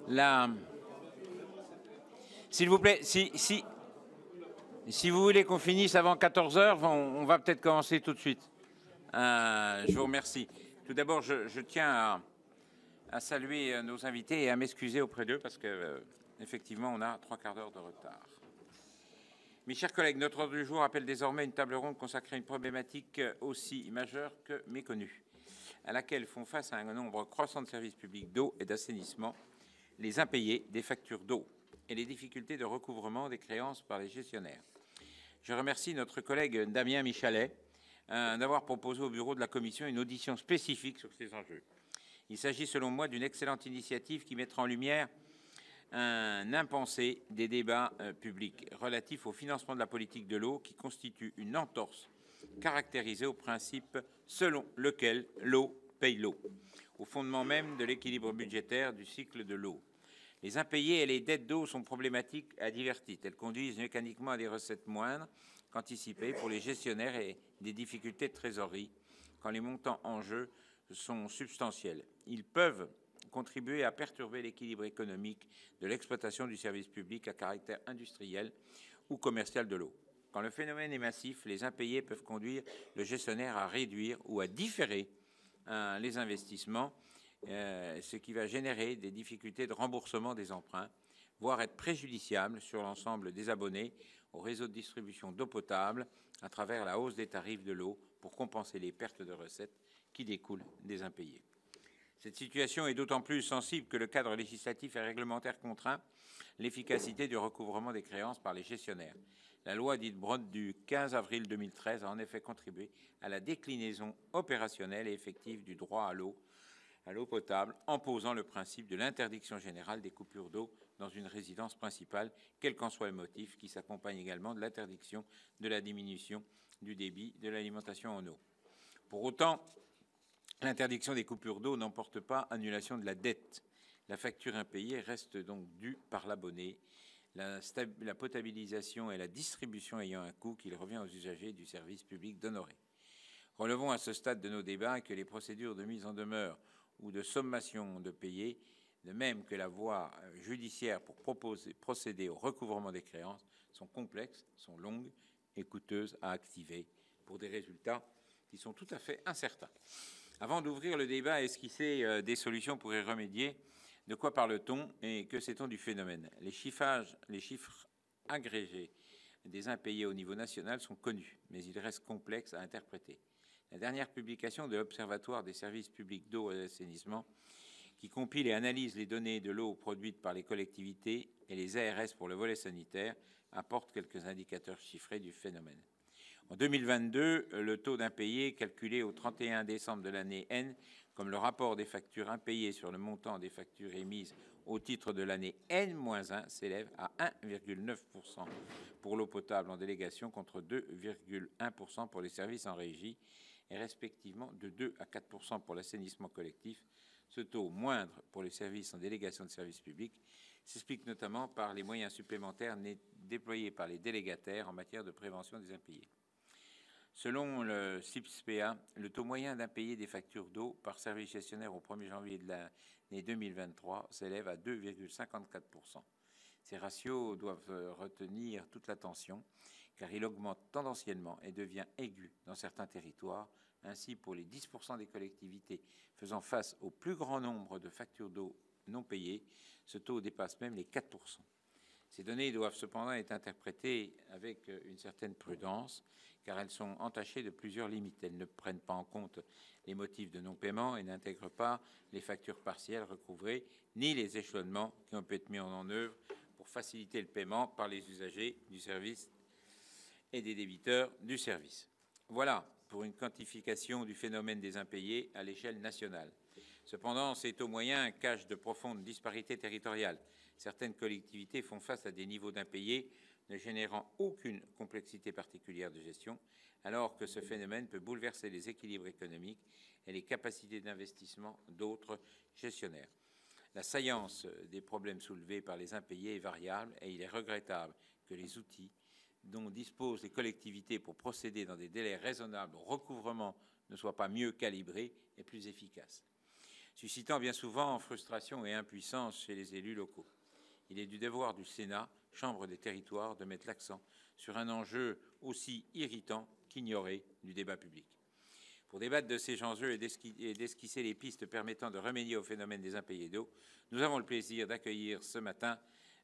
La... S'il vous plaît, si vous voulez qu'on finisse avant 14 h, on va peut-être commencer tout de suite. Je vous remercie. Tout d'abord, je tiens à saluer nos invités et à m'excuser auprès d'eux parce que, effectivement, on a 3/4 d'heure de retard. Mes chers collègues, notre ordre du jour appelle désormais une table ronde consacrée à une problématique aussi majeure que méconnue, à laquelle font face un nombre croissant de services publics d'eau et d'assainissement, les impayés des factures d'eau et les difficultés de recouvrement des créances par les gestionnaires. Je remercie notre collègue Damien Michalet d'avoir proposé au bureau de la Commission une audition spécifique sur ces enjeux. Il s'agit selon moi d'une excellente initiative qui mettra en lumière un impensé des débats publics relatifs au financement de la politique de l'eau qui constitue une entorse caractérisée au principe selon lequel l'eau paye l'eau, au fondement même de l'équilibre budgétaire du cycle de l'eau. Les impayés et les dettes d'eau sont problématiques à divers titres. Elles conduisent mécaniquement à des recettes moindres qu'anticipées pour les gestionnaires et des difficultés de trésorerie quand les montants en jeu sont substantiels. Ils peuvent contribuer à perturber l'équilibre économique de l'exploitation du service public à caractère industriel ou commercial de l'eau. Quand le phénomène est massif, les impayés peuvent conduire le gestionnaire à réduire ou à différer les investissements, ce qui va générer des difficultés de remboursement des emprunts, voire être préjudiciable sur l'ensemble des abonnés au réseau de distribution d'eau potable à travers la hausse des tarifs de l'eau pour compenser les pertes de recettes qui découlent des impayés. Cette situation est d'autant plus sensible que le cadre législatif et réglementaire contraint l'efficacité du recouvrement des créances par les gestionnaires. La loi dite Brottes du 15 avril 2013 a en effet contribué à la déclinaison opérationnelle et effective du droit à l'eau potable, en posant le principe de l'interdiction générale des coupures d'eau dans une résidence principale, quel qu'en soit le motif, qui s'accompagne également de l'interdiction de la diminution du débit de l'alimentation en eau. Pour autant, l'interdiction des coupures d'eau n'emporte pas annulation de la dette. La facture impayée reste donc due par l'abonné, la potabilisation et la distribution ayant un coût qu'il revient aux usagers du service public d'honorer. Relevons à ce stade de nos débats que les procédures de mise en demeure ou de sommation de payer, de même que la voie judiciaire pour procéder au recouvrement des créances, sont complexes, sont longues et coûteuses à activer pour des résultats qui sont tout à fait incertains. Avant d'ouvrir le débat et esquisser des solutions pour y remédier, de quoi parle-t-on et que sait-on du phénomène? Les chiffres agrégés des impayés au niveau national sont connus, mais ils restent complexes à interpréter. La dernière publication de l'Observatoire des services publics d'eau et d'assainissement, qui compile et analyse les données de l'eau produites par les collectivités et les ARS pour le volet sanitaire, apporte quelques indicateurs chiffrés du phénomène. En 2022, le taux d'impayés calculé au 31 décembre de l'année N, comme le rapport des factures impayées sur le montant des factures émises au titre de l'année N-1, s'élève à 1,9% pour l'eau potable en délégation contre 2,1% pour les services en régie et respectivement de 2 à 4% pour l'assainissement collectif. Ce taux moindre pour les services en délégation de services publics s'explique notamment par les moyens supplémentaires déployés par les délégataires en matière de prévention des impayés. Selon le CIPSPA, le taux moyen d'impayés des factures d'eau par service gestionnaire au 1er janvier de l'année 2023 s'élève à 2,54%. Ces ratios doivent retenir toute l'attention car il augmente tendanciellement et devient aigu dans certains territoires. Ainsi, pour les 10% des collectivités faisant face au plus grand nombre de factures d'eau non payées, ce taux dépasse même les 4%. Ces données doivent cependant être interprétées avec une certaine prudence, car elles sont entachées de plusieurs limites. Elles ne prennent pas en compte les motifs de non-paiement et n'intègrent pas les factures partielles recouvrées, ni les échelonnements qui ont pu être mis en œuvre pour faciliter le paiement par les usagers du service et des débiteurs du service. Voilà pour une quantification du phénomène des impayés à l'échelle nationale. Cependant, ces taux moyens cachent de profondes disparités territoriales. Certaines collectivités font face à des niveaux d'impayés ne générant aucune complexité particulière de gestion, alors que ce phénomène peut bouleverser les équilibres économiques et les capacités d'investissement d'autres gestionnaires. La saillance des problèmes soulevés par les impayés est variable et il est regrettable que les outils dont disposent les collectivités pour procéder dans des délais raisonnables au recouvrement ne soient pas mieux calibrés et plus efficaces. suscitant bien souvent frustration et impuissance chez les élus locaux. Il est du devoir du Sénat, Chambre des territoires, de mettre l'accent sur un enjeu aussi irritant qu'ignoré du débat public. Pour débattre de ces enjeux et d'esquisser les pistes permettant de remédier au phénomène des impayés d'eau, nous avons le plaisir d'accueillir ce matin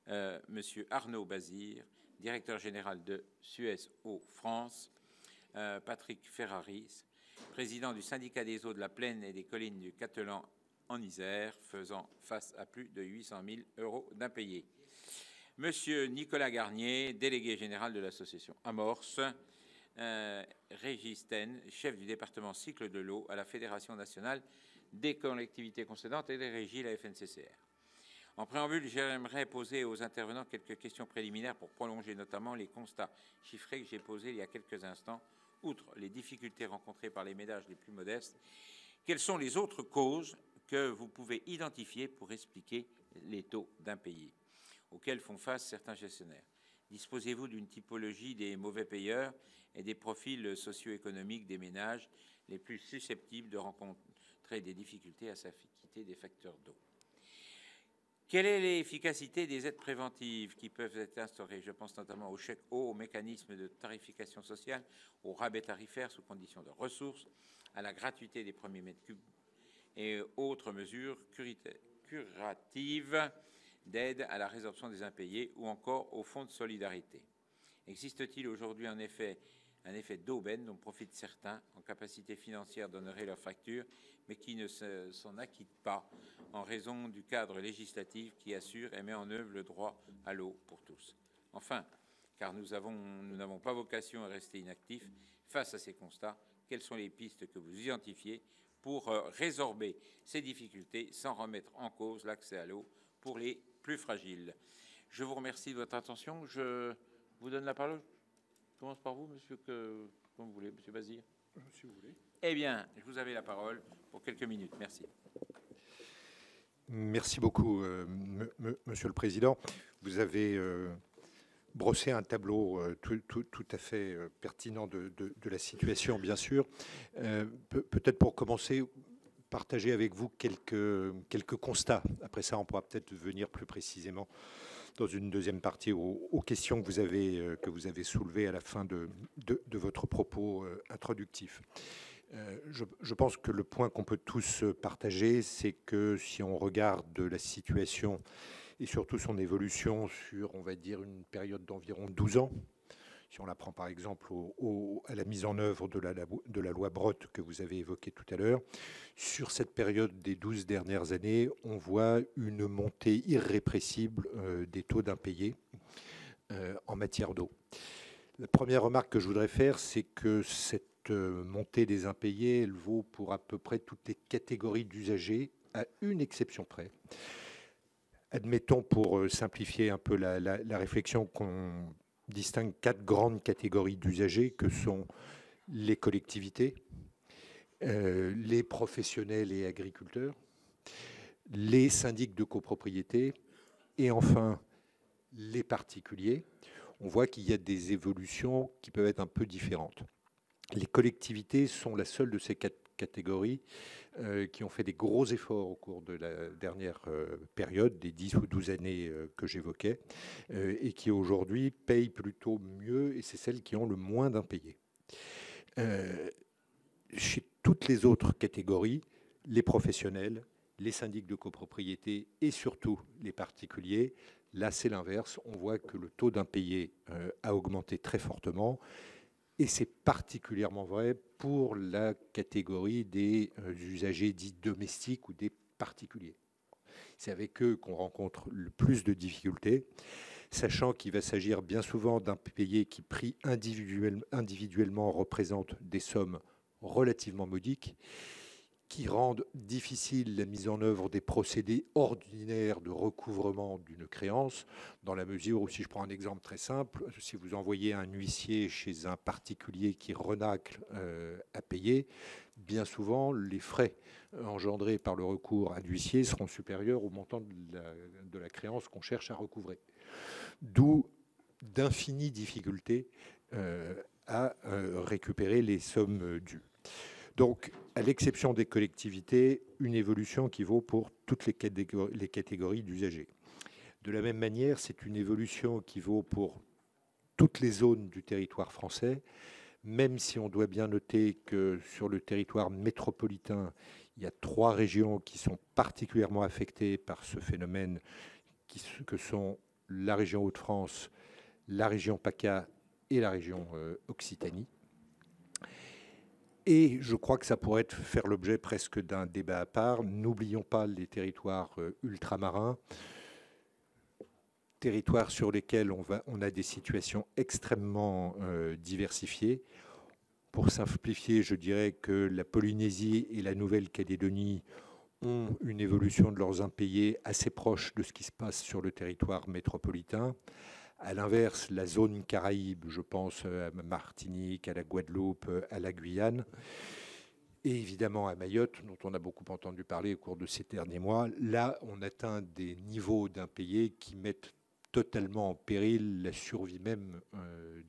M. Arnaud Bazir, directeur général de Suez Eau France, Patrick Ferraris, président du syndicat des eaux de la plaine et des collines du Catelan en Isère, faisant face à plus de 800 000 € d'impayés. Monsieur Nicolas Garnier, délégué général de l'association Amorce, Régis Ten, chef du département cycle de l'eau à la Fédération nationale des collectivités concédantes et des régies, la FNCCR. En préambule, j'aimerais poser aux intervenants quelques questions préliminaires pour prolonger notamment les constats chiffrés que j'ai posés il y a quelques instants. Outre les difficultés rencontrées par les ménages les plus modestes, quelles sont les autres causes que vous pouvez identifier pour expliquer les taux d'impayés auxquels font face certains gestionnaires? Disposez-vous d'une typologie des mauvais payeurs et des profils socio-économiques des ménages les plus susceptibles de rencontrer des difficultés à s'acquitter des facteurs d'eau? Quelle est l'efficacité des aides préventives qui peuvent être instaurées? Je pense notamment au chèque eau, au mécanisme de tarification sociale, au rabais tarifaire sous condition de ressources, à la gratuité des premiers mètres cubes et autres mesures curatives d'aide à la résorption des impayés ou encore au fonds de solidarité. Existe-t-il aujourd'hui un effet d'aubaine dont profitent certains en capacité financière d'honorer leurs factures, mais qui ne s'en acquittent pas en raison du cadre législatif qui assure et met en œuvre le droit à l'eau pour tous? Enfin, car nous n'avons pas vocation à rester inactifs face à ces constats, quelles sont les pistes que vous identifiez pour résorber ces difficultés sans remettre en cause l'accès à l'eau pour les plus fragiles? Je vous remercie de votre attention. Je vous donne la parole. Je commence par vous, monsieur, comme vous voulez, monsieur Bazir. Si vous voulez. Eh bien, vous avez la parole pour quelques minutes. Merci. Merci beaucoup, monsieur le Président. Vous avez brossé un tableau tout à fait pertinent de la situation, bien sûr. Peut-être pour commencer, partager avec vous quelques constats. Après ça, on pourra peut-être venir plus précisément dans une deuxième partie aux questions que vous avez soulevées à la fin de votre propos introductif. Je pense que le point qu'on peut tous partager, c'est que si on regarde la situation et surtout son évolution sur, on va dire, une période d'environ 12 ans, si on la prend par exemple à la mise en œuvre de la loi Brottes que vous avez évoquée tout à l'heure, sur cette période des 12 dernières années, on voit une montée irrépressible des taux d'impayés en matière d'eau. La première remarque que je voudrais faire, c'est que cette montée des impayés, elle vaut pour à peu près toutes les catégories d'usagers, à une exception près. Admettons, pour simplifier un peu la réflexion, qu'on distingue 4 grandes catégories d'usagers que sont les collectivités, les professionnels et agriculteurs, les syndics de copropriété et enfin les particuliers. On voit qu'il y a des évolutions qui peuvent être un peu différentes. Les collectivités sont la seule de ces 4 catégories qui ont fait des gros efforts au cours de la dernière période, des 10 ou 12 années que j'évoquais, et qui aujourd'hui payent plutôt mieux, et c'est celles qui ont le moins d'impayés. Chez toutes les autres catégories, les professionnels, les syndics de copropriété et surtout les particuliers, là c'est l'inverse. On voit que le taux d'impayés a augmenté très fortement. Et c'est particulièrement vrai pour la catégorie des usagers dits domestiques ou des particuliers. C'est avec eux qu'on rencontre le plus de difficultés, sachant qu'il va s'agir bien souvent d'impayés qui, pris individuellement, représentent des sommes relativement modiques, qui rendent difficile la mise en œuvre des procédés ordinaires de recouvrement d'une créance, dans la mesure où, si je prends un exemple très simple, si vous envoyez un huissier chez un particulier qui renacle à payer, bien souvent, les frais engendrés par le recours à l'huissier seront supérieurs au montant de la créance qu'on cherche à recouvrer. D'où d'infinies difficultés à récupérer les sommes dues. Donc, à l'exception des collectivités, une évolution qui vaut pour toutes les catégories d'usagers. De la même manière, c'est une évolution qui vaut pour toutes les zones du territoire français, même si on doit bien noter que sur le territoire métropolitain, il y a 3 régions qui sont particulièrement affectées par ce phénomène, que sont la région Hauts-de-France, la région PACA et la région Occitanie. Et je crois que ça pourrait faire l'objet presque d'un débat à part. N'oublions pas les territoires ultramarins, territoires sur lesquels on a des situations extrêmement diversifiées. Pour simplifier, je dirais que la Polynésie et la Nouvelle-Calédonie ont une évolution de leurs impayés assez proche de ce qui se passe sur le territoire métropolitain. À l'inverse, la zone Caraïbe, je pense à Martinique, à la Guadeloupe, à la Guyane, et évidemment à Mayotte, dont on a beaucoup entendu parler au cours de ces derniers mois, là, on atteint des niveaux d'impayés qui mettent totalement en péril la survie même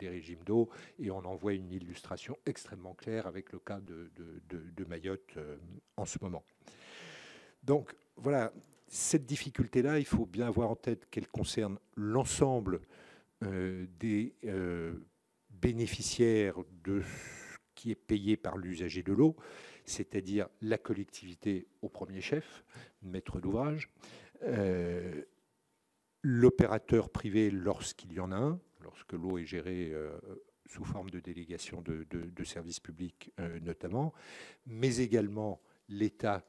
des régimes d'eau, et on en voit une illustration extrêmement claire avec le cas de Mayotte en ce moment. Donc voilà, cette difficulté-là, il faut bien avoir en tête qu'elle concerne l'ensemble des bénéficiaires de ce qui est payé par l'usager de l'eau, c'est-à-dire la collectivité au premier chef, maître d'ouvrage, l'opérateur privé lorsqu'il y en a un, lorsque l'eau est gérée sous forme de délégation de services publics notamment, mais également l'État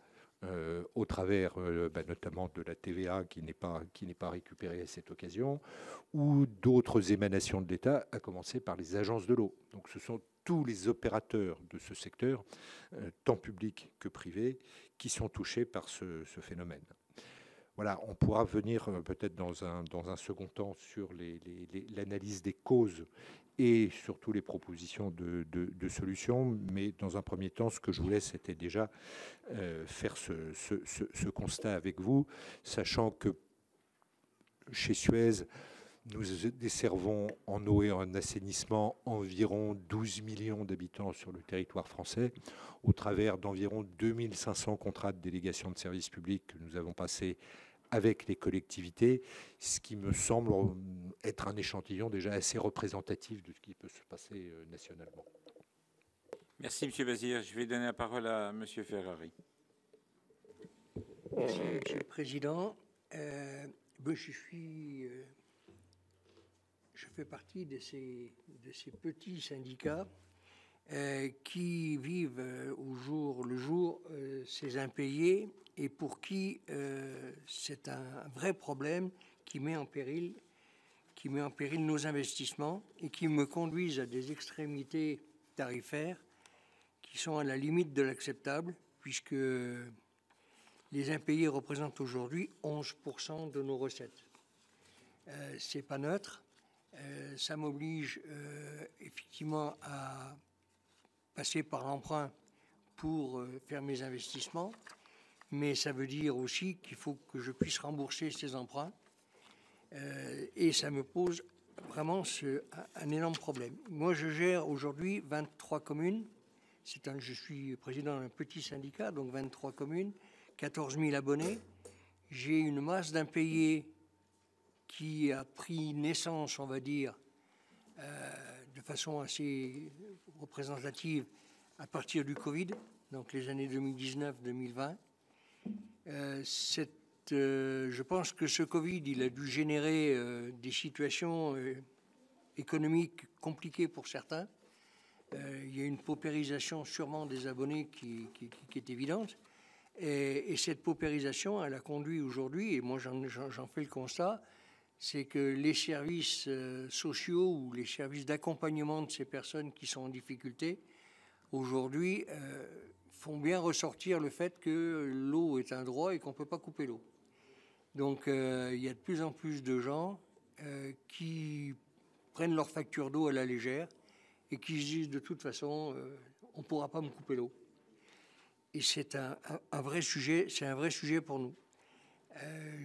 au travers notamment de la TVA qui n'est pas récupérée à cette occasion, ou d'autres émanations de l'État, à commencer par les agences de l'eau. Donc ce sont tous les opérateurs de ce secteur, tant public que privé, qui sont touchés par ce phénomène. Voilà, on pourra venir peut-être dans un second temps sur l'analyse des causes et surtout les propositions de solutions. Mais dans un premier temps, ce que je voulais, c'était déjà faire ce constat avec vous, sachant que chez Suez, nous desservons en eau et en assainissement environ 12 millions d'habitants sur le territoire français, au travers d'environ 2500 contrats de délégation de services publics que nous avons passés avec les collectivités, ce qui me semble être un échantillon déjà assez représentatif de ce qui peut se passer nationalement. Merci, M. Bazir. Je vais donner la parole à M. Ferrari. Merci, M. le Président. Je fais partie de ces petits syndicats qui vivent au jour le jour ces impayés et pour qui c'est un vrai problème qui met en péril nos investissements et qui me conduisent à des extrémités tarifaires qui sont à la limite de l'acceptable, puisque les impayés représentent aujourd'hui 11% de nos recettes. C'est pas neutre. Ça m'oblige effectivement à passer par l'emprunt pour faire mes investissements, mais ça veut dire aussi qu'il faut que je puisse rembourser ces emprunts, et ça me pose vraiment un énorme problème. Moi, je gère aujourd'hui 23 communes. Je suis président d'un petit syndicat, donc 23 communes, 14 000 abonnés. J'ai une masse d'impayés qui a pris naissance, on va dire, de façon assez représentative à partir du Covid, donc les années 2019-2020. Je pense que ce Covid, il a dû générer des situations économiques compliquées pour certains. Il y a une paupérisation sûrement des abonnés qui est évidente. Et cette paupérisation, elle a conduit aujourd'hui, et moi j'en fais le constat, c'est que les services sociaux ou les services d'accompagnement de ces personnes qui sont en difficulté, aujourd'hui, font bien ressortir le fait que l'eau est un droit et qu'on ne peut pas couper l'eau. Donc il y a de plus en plus de gens qui prennent leur facture d'eau à la légère et qui se disent de toute façon, on ne pourra pas me couper l'eau. Et c'est un vrai sujet, c'est un vrai sujet pour nous.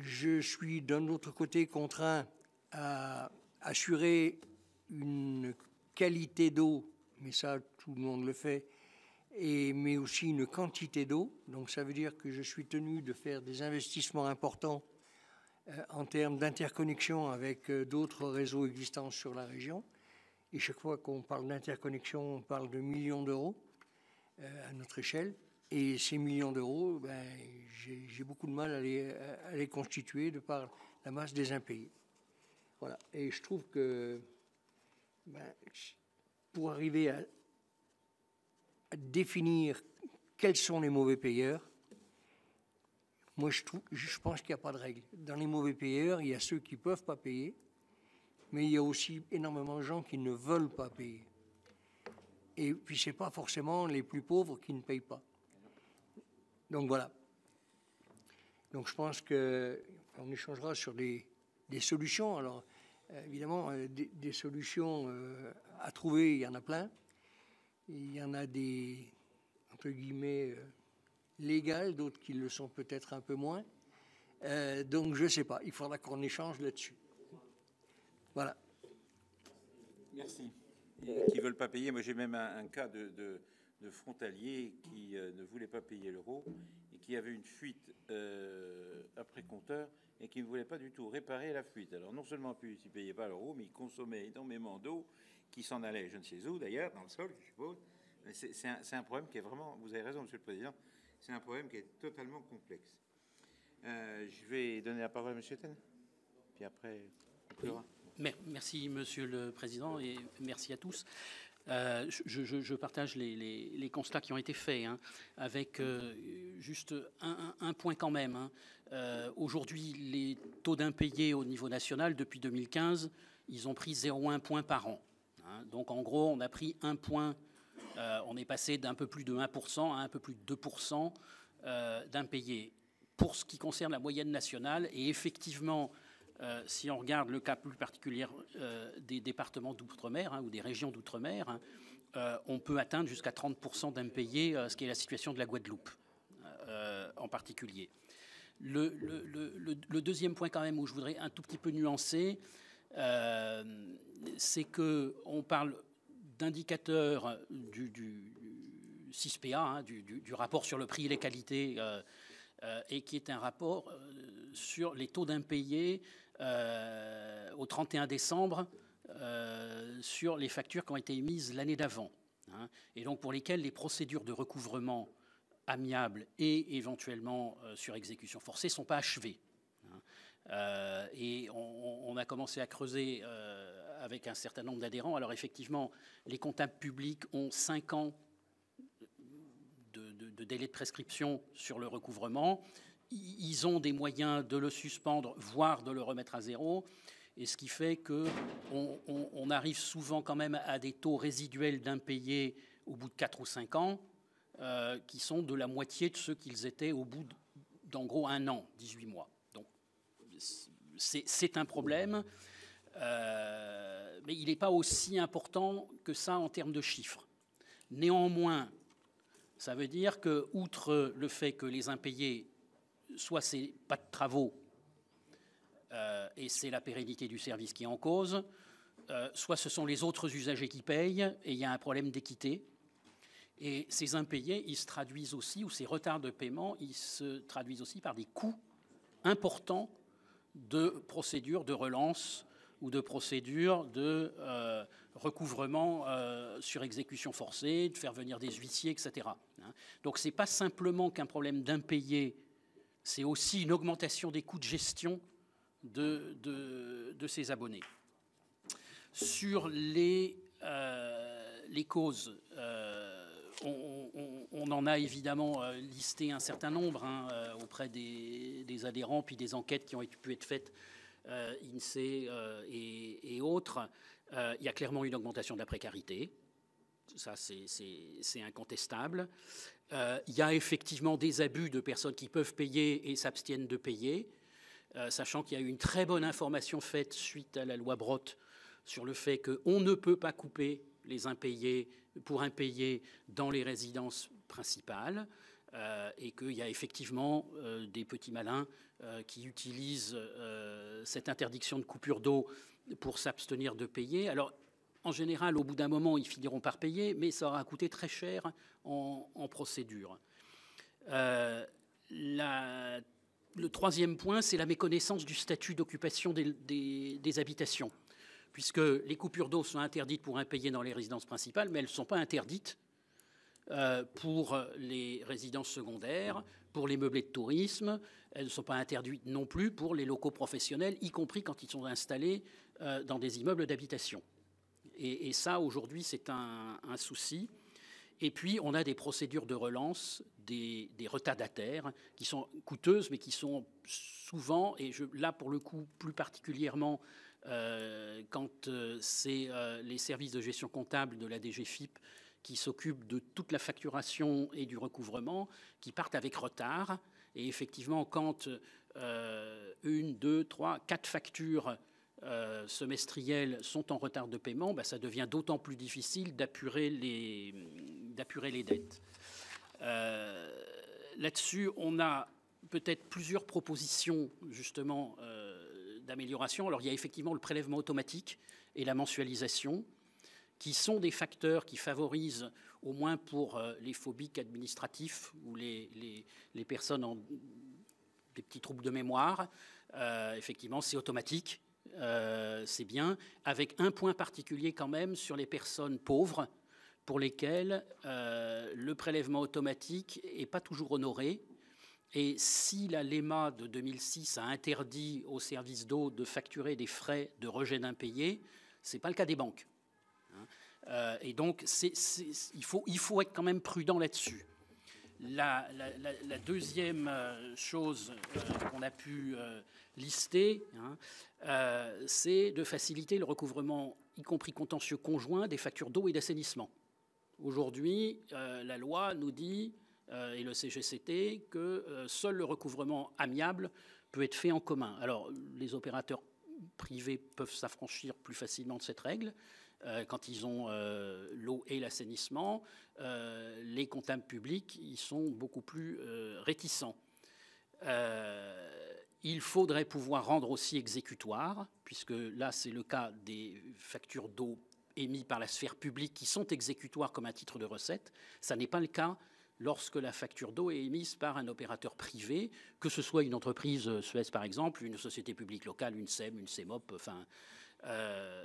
Je suis d'un autre côté contraint à assurer une qualité d'eau, mais ça tout le monde le fait, mais aussi une quantité d'eau. Donc ça veut dire que je suis tenu de faire des investissements importants en termes d'interconnexion avec d'autres réseaux existants sur la région. Et chaque fois qu'on parle d'interconnexion, on parle de millions d'euros à notre échelle. Et ces millions d'euros, ben, j'ai beaucoup de mal à les constituer de par la masse des impayés. Voilà. Et je trouve que ben, pour arriver à définir quels sont les mauvais payeurs, moi je pense qu'il n'y a pas de règle. Dans les mauvais payeurs, il y a ceux qui ne peuvent pas payer, mais il y a aussi énormément de gens qui ne veulent pas payer. Et puis ce n'est pas forcément les plus pauvres qui ne payent pas. Donc voilà. Donc je pense qu'on échangera sur des solutions. Alors évidemment, des solutions à trouver, il y en a plein. Il y en a des, entre guillemets, légales, d'autres qui le sont peut-être un peu moins. Donc je ne sais pas, il faudra qu'on échange là-dessus. Voilà. Merci. Et qui ne veulent pas payer, moi j'ai même un cas de frontalier qui ne voulait pas payer l'euro et qui avait une fuite après compteur et qui ne voulait pas du tout réparer la fuite. Alors non seulement il ne payait pas l'euro, mais il consommait énormément d'eau qui s'en allait, je ne sais où d'ailleurs, dans le sol, je suppose. C'est un problème qui est vraiment, vous avez raison Monsieur le Président, c'est un problème qui est totalement complexe. Je vais donner la parole à Monsieur Ten, puis après on pleura. Merci Monsieur le Président et merci à tous. Je partage les constats qui ont été faits, hein, avec juste un point quand même. Hein. Aujourd'hui, les taux d'impayés au niveau national, depuis 2015, ils ont pris 0,1 point par an. Hein. Donc en gros, on a pris 1 point, on est passé d'un peu plus de 1% à un peu plus de 2% d'impayés. Pour ce qui concerne la moyenne nationale, et effectivement, si on regarde le cas plus particulier des départements d'outre-mer, hein, ou des régions d'outre-mer, hein, on peut atteindre jusqu'à 30% d'impayés, ce qui est la situation de la Guadeloupe en particulier. Le deuxième point quand même où je voudrais un tout petit peu nuancer, c'est qu'on parle d'indicateurs du 6PA, hein, du rapport sur le prix et les qualités, et qui est un rapport sur les taux d'impayés au 31 décembre sur les factures qui ont été émises l'année d'avant, hein, et donc pour lesquelles les procédures de recouvrement amiables et éventuellement sur exécution forcée ne sont pas achevées. Hein. Et on a commencé à creuser avec un certain nombre d'adhérents. Alors effectivement, les comptables publics ont 5 ans de délai de prescription sur le recouvrement. Ils ont des moyens de le suspendre, voire de le remettre à zéro. Et ce qui fait qu'on arrive souvent quand même à des taux résiduels d'impayés au bout de 4 ou 5 ans, qui sont de la moitié de ceux qu'ils étaient au bout d'en gros 1 an, 18 mois. Donc c'est un problème, mais il n'est pas aussi important que ça en termes de chiffres. Néanmoins, ça veut dire que, outre le fait que les impayés, soit c'est pas de travaux, et c'est la pérennité du service qui est en cause, soit ce sont les autres usagers qui payent, et il y a un problème d'équité. Et ces impayés, ils se traduisent aussi, ou ces retards de paiement, ils se traduisent aussi par des coûts importants de procédures de relance ou de procédures de recouvrement sur exécution forcée, de faire venir des huissiers, etc. Donc ce n'est pas simplement qu'un problème d'impayés, c'est aussi une augmentation des coûts de gestion de ces abonnés. Sur les causes, on en a évidemment listé un certain nombre, hein, auprès des adhérents, puis des enquêtes qui ont pu être faites, INSEE et autres. Il y a clairement une augmentation de la précarité. Ça, c'est incontestable. Il y a effectivement des abus de personnes qui peuvent payer et s'abstiennent de payer, sachant qu'il y a eu une très bonne information faite suite à la loi Brottes sur le fait qu'on ne peut pas couper les impayés pour impayés dans les résidences principales, et qu'il y a effectivement des petits malins qui utilisent cette interdiction de coupure d'eau pour s'abstenir de payer. Alors, en général, au bout d'un moment, ils finiront par payer, mais ça aura coûté très cher en procédure. Le troisième point, c'est la méconnaissance du statut d'occupation des habitations, puisque les coupures d'eau sont interdites pour impayés dans les résidences principales, mais elles ne sont pas interdites pour les résidences secondaires, pour les meublés de tourisme. Elles ne sont pas interdites non plus pour les locaux professionnels, y compris quand ils sont installés dans des immeubles d'habitation. Et ça, aujourd'hui, c'est un souci. Et puis, on a des procédures de relance, des retardataires, qui sont coûteuses, mais qui sont souvent, et là, pour le coup, plus particulièrement, quand c'est les services de gestion comptable de la DGFiP qui s'occupent de toute la facturation et du recouvrement, qui partent avec retard. Et effectivement, quand 1, 2, 3, 4 factures semestrielles sont en retard de paiement, ça devient d'autant plus difficile d'apurer les dettes. Là-dessus, on a peut-être plusieurs propositions justement d'amélioration. Alors il y a effectivement le prélèvement automatique et la mensualisation, qui sont des facteurs qui favorisent, au moins pour les phobiques administratifs ou les personnes en des petits troubles de mémoire. Effectivement, c'est automatique, c'est bien, avec un point particulier quand même sur les personnes pauvres, pour lesquelles le prélèvement automatique n'est pas toujours honoré. Et si la LEMA de 2006 a interdit aux services d'eau de facturer des frais de rejet d'impayés, ce n'est pas le cas des banques. Et donc, il faut être quand même prudent là-dessus. La deuxième chose qu'on a pu lister, c'est de faciliter le recouvrement, y compris contentieux conjoint, des factures d'eau et d'assainissement. Aujourd'hui, la loi nous dit, et le CGCT, que seul le recouvrement amiable peut être fait en commun. Alors, les opérateurs privés peuvent s'affranchir plus facilement de cette règle quand ils ont l'eau et l'assainissement. Les comptables publics, ils sont beaucoup plus réticents. Il faudrait pouvoir rendre aussi exécutoire, puisque là, c'est le cas des factures d'eau émises par la sphère publique qui sont exécutoires comme un titre de recette. Ça n'est pas le cas lorsque la facture d'eau est émise par un opérateur privé, que ce soit une entreprise Suez par exemple, une société publique locale, une SEM, une CEMOP, enfin...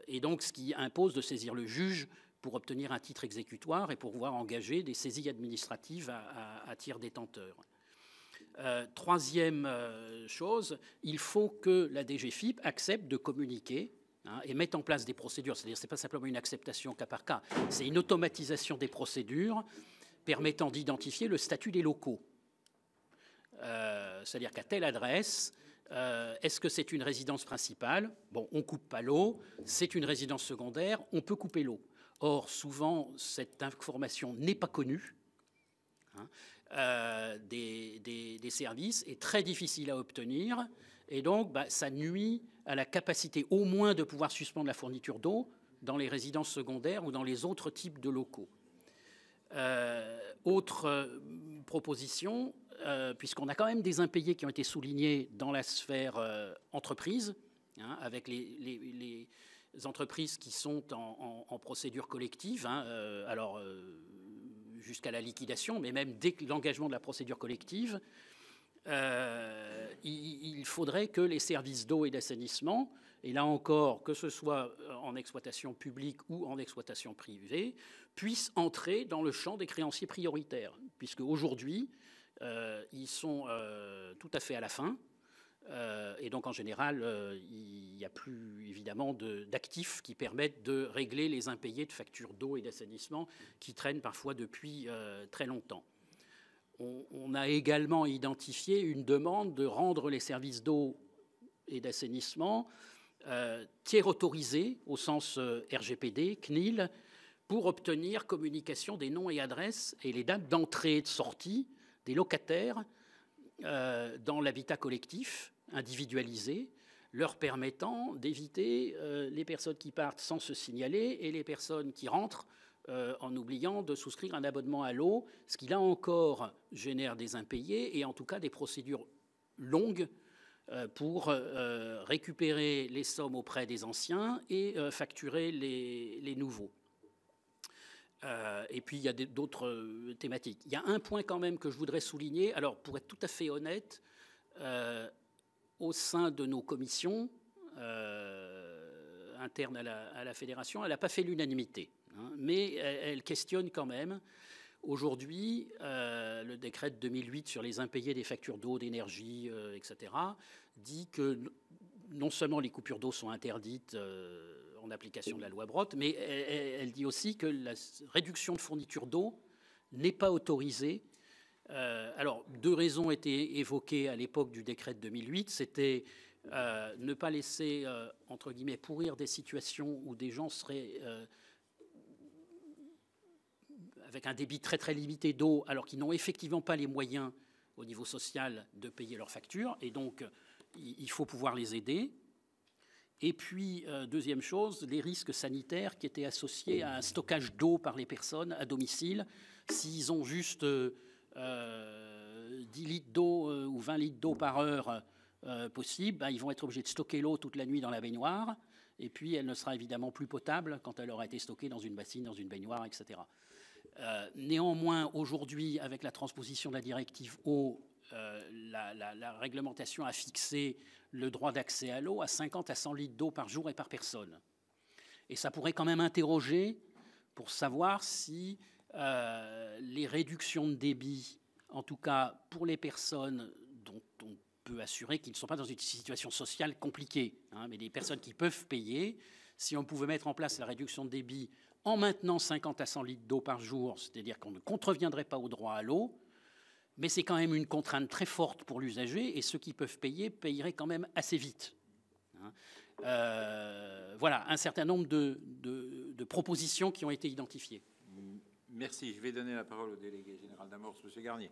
et donc, ce qui impose de saisir le juge pour obtenir un titre exécutoire et pour pouvoir engager des saisies administratives à tiers détenteur. Troisième chose, il faut que la DGFiP accepte de communiquer et mette en place des procédures. C'est-à-dire, ce n'est pas simplement une acceptation cas par cas, c'est une automatisation des procédures permettant d'identifier le statut des locaux. C'est-à-dire qu'à telle adresse, est-ce que c'est une résidence principale? Bon, on ne coupe pas l'eau. C'est une résidence secondaire, on peut couper l'eau. Or, souvent, cette information n'est pas connue des services, est très difficile à obtenir. Et donc, ça nuit à la capacité au moins de pouvoir suspendre la fourniture d'eau dans les résidences secondaires ou dans les autres types de locaux. Autre proposition, puisqu'on a quand même des impayés qui ont été soulignés dans la sphère entreprise, avec les entreprises qui sont en procédure collective, alors jusqu'à la liquidation, mais même dès l'engagement de la procédure collective, il faudrait que les services d'eau et d'assainissement, et là encore, que ce soit en exploitation publique ou en exploitation privée, puissent entrer dans le champ des créanciers prioritaires, puisque aujourd'hui, ils sont tout à fait à la fin, et donc en général, il n'y a plus évidemment d'actifs qui permettent de régler les impayés de factures d'eau et d'assainissement qui traînent parfois depuis très longtemps. On a également identifié une demande de rendre les services d'eau et d'assainissement tiers autorisés au sens RGPD, CNIL, pour obtenir communication des noms et adresses et les dates d'entrée et de sortie des locataires dans l'habitat collectif individualisé, leur permettant d'éviter les personnes qui partent sans se signaler et les personnes qui rentrent en oubliant de souscrire un abonnement à l'eau, ce qui là encore génère des impayés et en tout cas des procédures longues pour récupérer les sommes auprès des anciens et facturer les nouveaux. Et puis il y a d'autres thématiques. Il y a un point quand même que je voudrais souligner. Alors pour être tout à fait honnête, au sein de nos commissions internes à la fédération, elle n'a pas fait l'unanimité, hein, mais elle questionne quand même. Aujourd'hui, le décret de 2008 sur les impayés des factures d'eau, d'énergie, etc., dit que non seulement les coupures d'eau sont interdites en application de la loi Brottes, mais elle dit aussi que la réduction de fourniture d'eau n'est pas autorisée. Alors, deux raisons étaient évoquées à l'époque du décret de 2008. C'était ne pas laisser, entre guillemets, pourrir des situations où des gens seraient avec un débit très très limité d'eau, alors qu'ils n'ont effectivement pas les moyens au niveau social de payer leurs factures, et donc il faut pouvoir les aider. Et puis, deuxième chose, les risques sanitaires qui étaient associés à un stockage d'eau par les personnes à domicile. S'ils ont juste 10 litres d'eau ou 20 litres d'eau par heure possible, ben, ils vont être obligés de stocker l'eau toute la nuit dans la baignoire, et puis elle ne sera évidemment plus potable quand elle aura été stockée dans une bassine, dans une baignoire, etc. Néanmoins, aujourd'hui, avec la transposition de la directive eau, la réglementation a fixé le droit d'accès à l'eau à 50 à 100 litres d'eau par jour et par personne. Et ça pourrait quand même interroger pour savoir si les réductions de débit, en tout cas pour les personnes dont on peut assurer qu'ils ne sont pas dans une situation sociale compliquée, hein, mais des personnes qui peuvent payer, si on pouvait mettre en place la réduction de débit en maintenant 50 à 100 litres d'eau par jour, c'est-à-dire qu'on ne contreviendrait pas au droit à l'eau, mais c'est quand même une contrainte très forte pour l'usager, et ceux qui peuvent payer paieraient quand même assez vite. Voilà, un certain nombre de propositions qui ont été identifiées. Merci. Je vais donner la parole au délégué général d'Amorce, M. Garnier.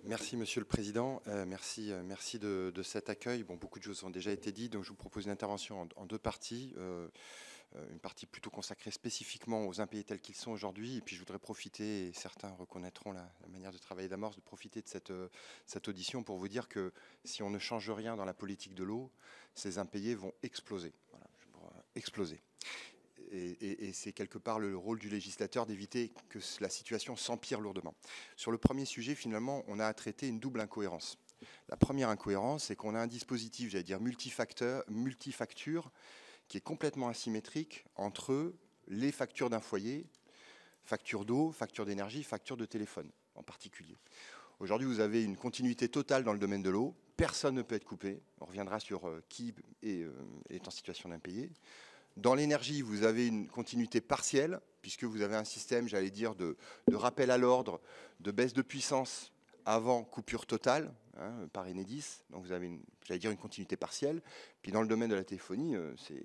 Merci, Monsieur le Président. Merci de cet accueil. Bon, beaucoup de choses ont déjà été dites, donc je vous propose une intervention en deux parties. Une partie plutôt consacrée spécifiquement aux impayés tels qu'ils sont aujourd'hui, et puis je voudrais profiter, et certains reconnaîtront la manière de travailler d'Amorce, de profiter de cette audition pour vous dire que si on ne change rien dans la politique de l'eau, ces impayés vont exploser. Voilà, exploser. Et c'est quelque part le rôle du législateur d'éviter que la situation s'empire lourdement. Sur le premier sujet, finalement, on a à traiter une double incohérence. La première incohérence, c'est qu'on a un dispositif, j'allais dire multifacture, qui est complètement asymétrique entre les factures d'un foyer, facture d'eau, facture d'énergie, facture de téléphone en particulier. Aujourd'hui, vous avez une continuité totale dans le domaine de l'eau. Personne ne peut être coupé. On reviendra sur qui est en situation d'impayé. Dans l'énergie, vous avez une continuité partielle, puisque vous avez un système, j'allais dire, de rappel à l'ordre, de baisse de puissance avant coupure totale, hein, par Enedis. Donc vous avez, j'allais dire, une continuité partielle. Puis dans le domaine de la téléphonie,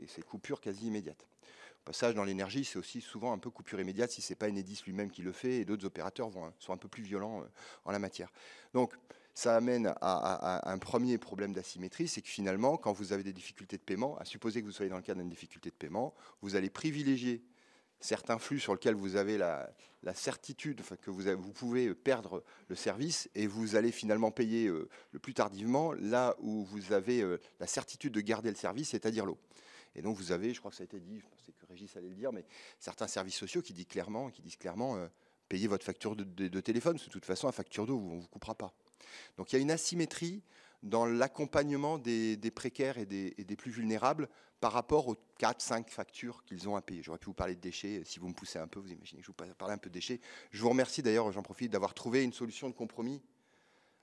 c'est coupure quasi immédiate. Au passage, dans l'énergie, c'est aussi souvent un peu coupure immédiate si ce n'est pas Enedis lui-même qui le fait, et d'autres opérateurs sont un peu plus violents en la matière. Donc ça amène à un premier problème d'asymétrie, c'est que finalement, quand vous avez des difficultés de paiement, à supposer que vous soyez dans le cadre d'une difficulté de paiement, vous allez privilégier certains flux sur lesquels vous avez la certitude, enfin, que vous pouvez perdre le service, et vous allez finalement payer le plus tardivement là où vous avez la certitude de garder le service, c'est-à-dire l'eau. Et donc vous avez, je crois que ça a été dit, je pensais que Régis allait le dire, mais certains services sociaux qui disent clairement payez votre facture de téléphone, parce que de toute façon, la facture d'eau, on ne vous coupera pas. Donc il y a une asymétrie dans l'accompagnement des précaires et des plus vulnérables par rapport aux 4-5 factures qu'ils ont à payer. J'aurais pu vous parler de déchets, si vous me poussez un peu, vous imaginez que je vous parle un peu de déchets. Je vous remercie d'ailleurs, j'en profite, d'avoir trouvé une solution de compromis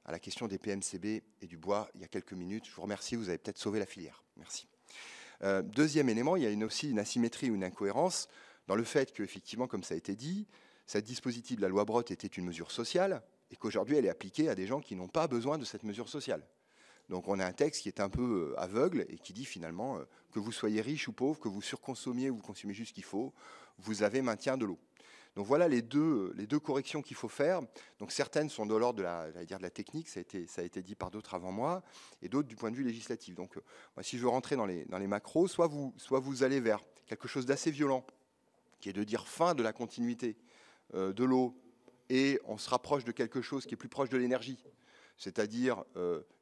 à la question des PMCB et du bois il y a quelques minutes. Je vous remercie, vous avez peut-être sauvé la filière. Merci. Deuxième élément, il y a aussi une asymétrie ou une incohérence dans le fait qu'effectivement, comme ça a été dit, cette dispositif de la loi Brottes était une mesure sociale et qu'aujourd'hui, elle est appliquée à des gens qui n'ont pas besoin de cette mesure sociale. Donc on a un texte qui est un peu aveugle et qui dit finalement que vous soyez riche ou pauvre, que vous surconsommiez ou vous consommez juste ce qu'il faut, vous avez maintien de l'eau. Donc voilà les deux corrections qu'il faut faire. Donc certaines sont de l'ordre de la technique, ça a été dit par d'autres avant moi, et d'autres du point de vue législatif. Donc si je veux rentrer dans les macros, soit vous allez vers quelque chose d'assez violent, qui est de dire fin de la continuité de l'eau, et on se rapproche de quelque chose qui est plus proche de l'énergie, c'est-à-dire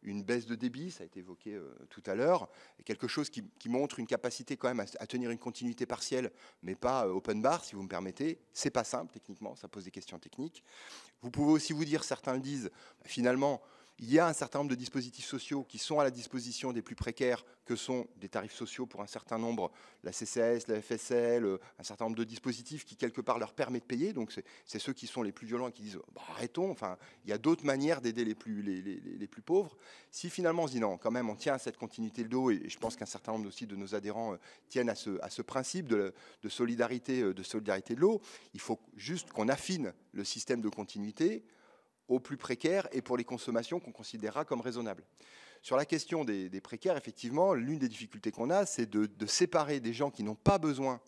une baisse de débit, ça a été évoqué tout à l'heure, et quelque chose qui montre une capacité quand même à tenir une continuité partielle, mais pas open bar, si vous me permettez. C'est pas simple techniquement, ça pose des questions techniques. Vous pouvez aussi vous dire, certains le disent, finalement, il y a un certain nombre de dispositifs sociaux qui sont à la disposition des plus précaires, que sont des tarifs sociaux pour un certain nombre, la CCAS, la FSL, un certain nombre de dispositifs qui, quelque part, leur permettent de payer. Donc, c'est ceux qui sont les plus violents et qui disent bah, arrêtons. Enfin, il y a d'autres manières d'aider les plus pauvres. Si finalement, on se dit non, quand même, on tient à cette continuité de l'eau, et je pense qu'un certain nombre aussi de nos adhérents tiennent à ce principe de solidarité de l'eau, il faut juste qu'on affine le système de continuité aux plus précaires et pour les consommations qu'on considérera comme raisonnables. Sur la question des précaires, effectivement, l'une des difficultés qu'on a, c'est de séparer des gens qui n'ont pas besoin,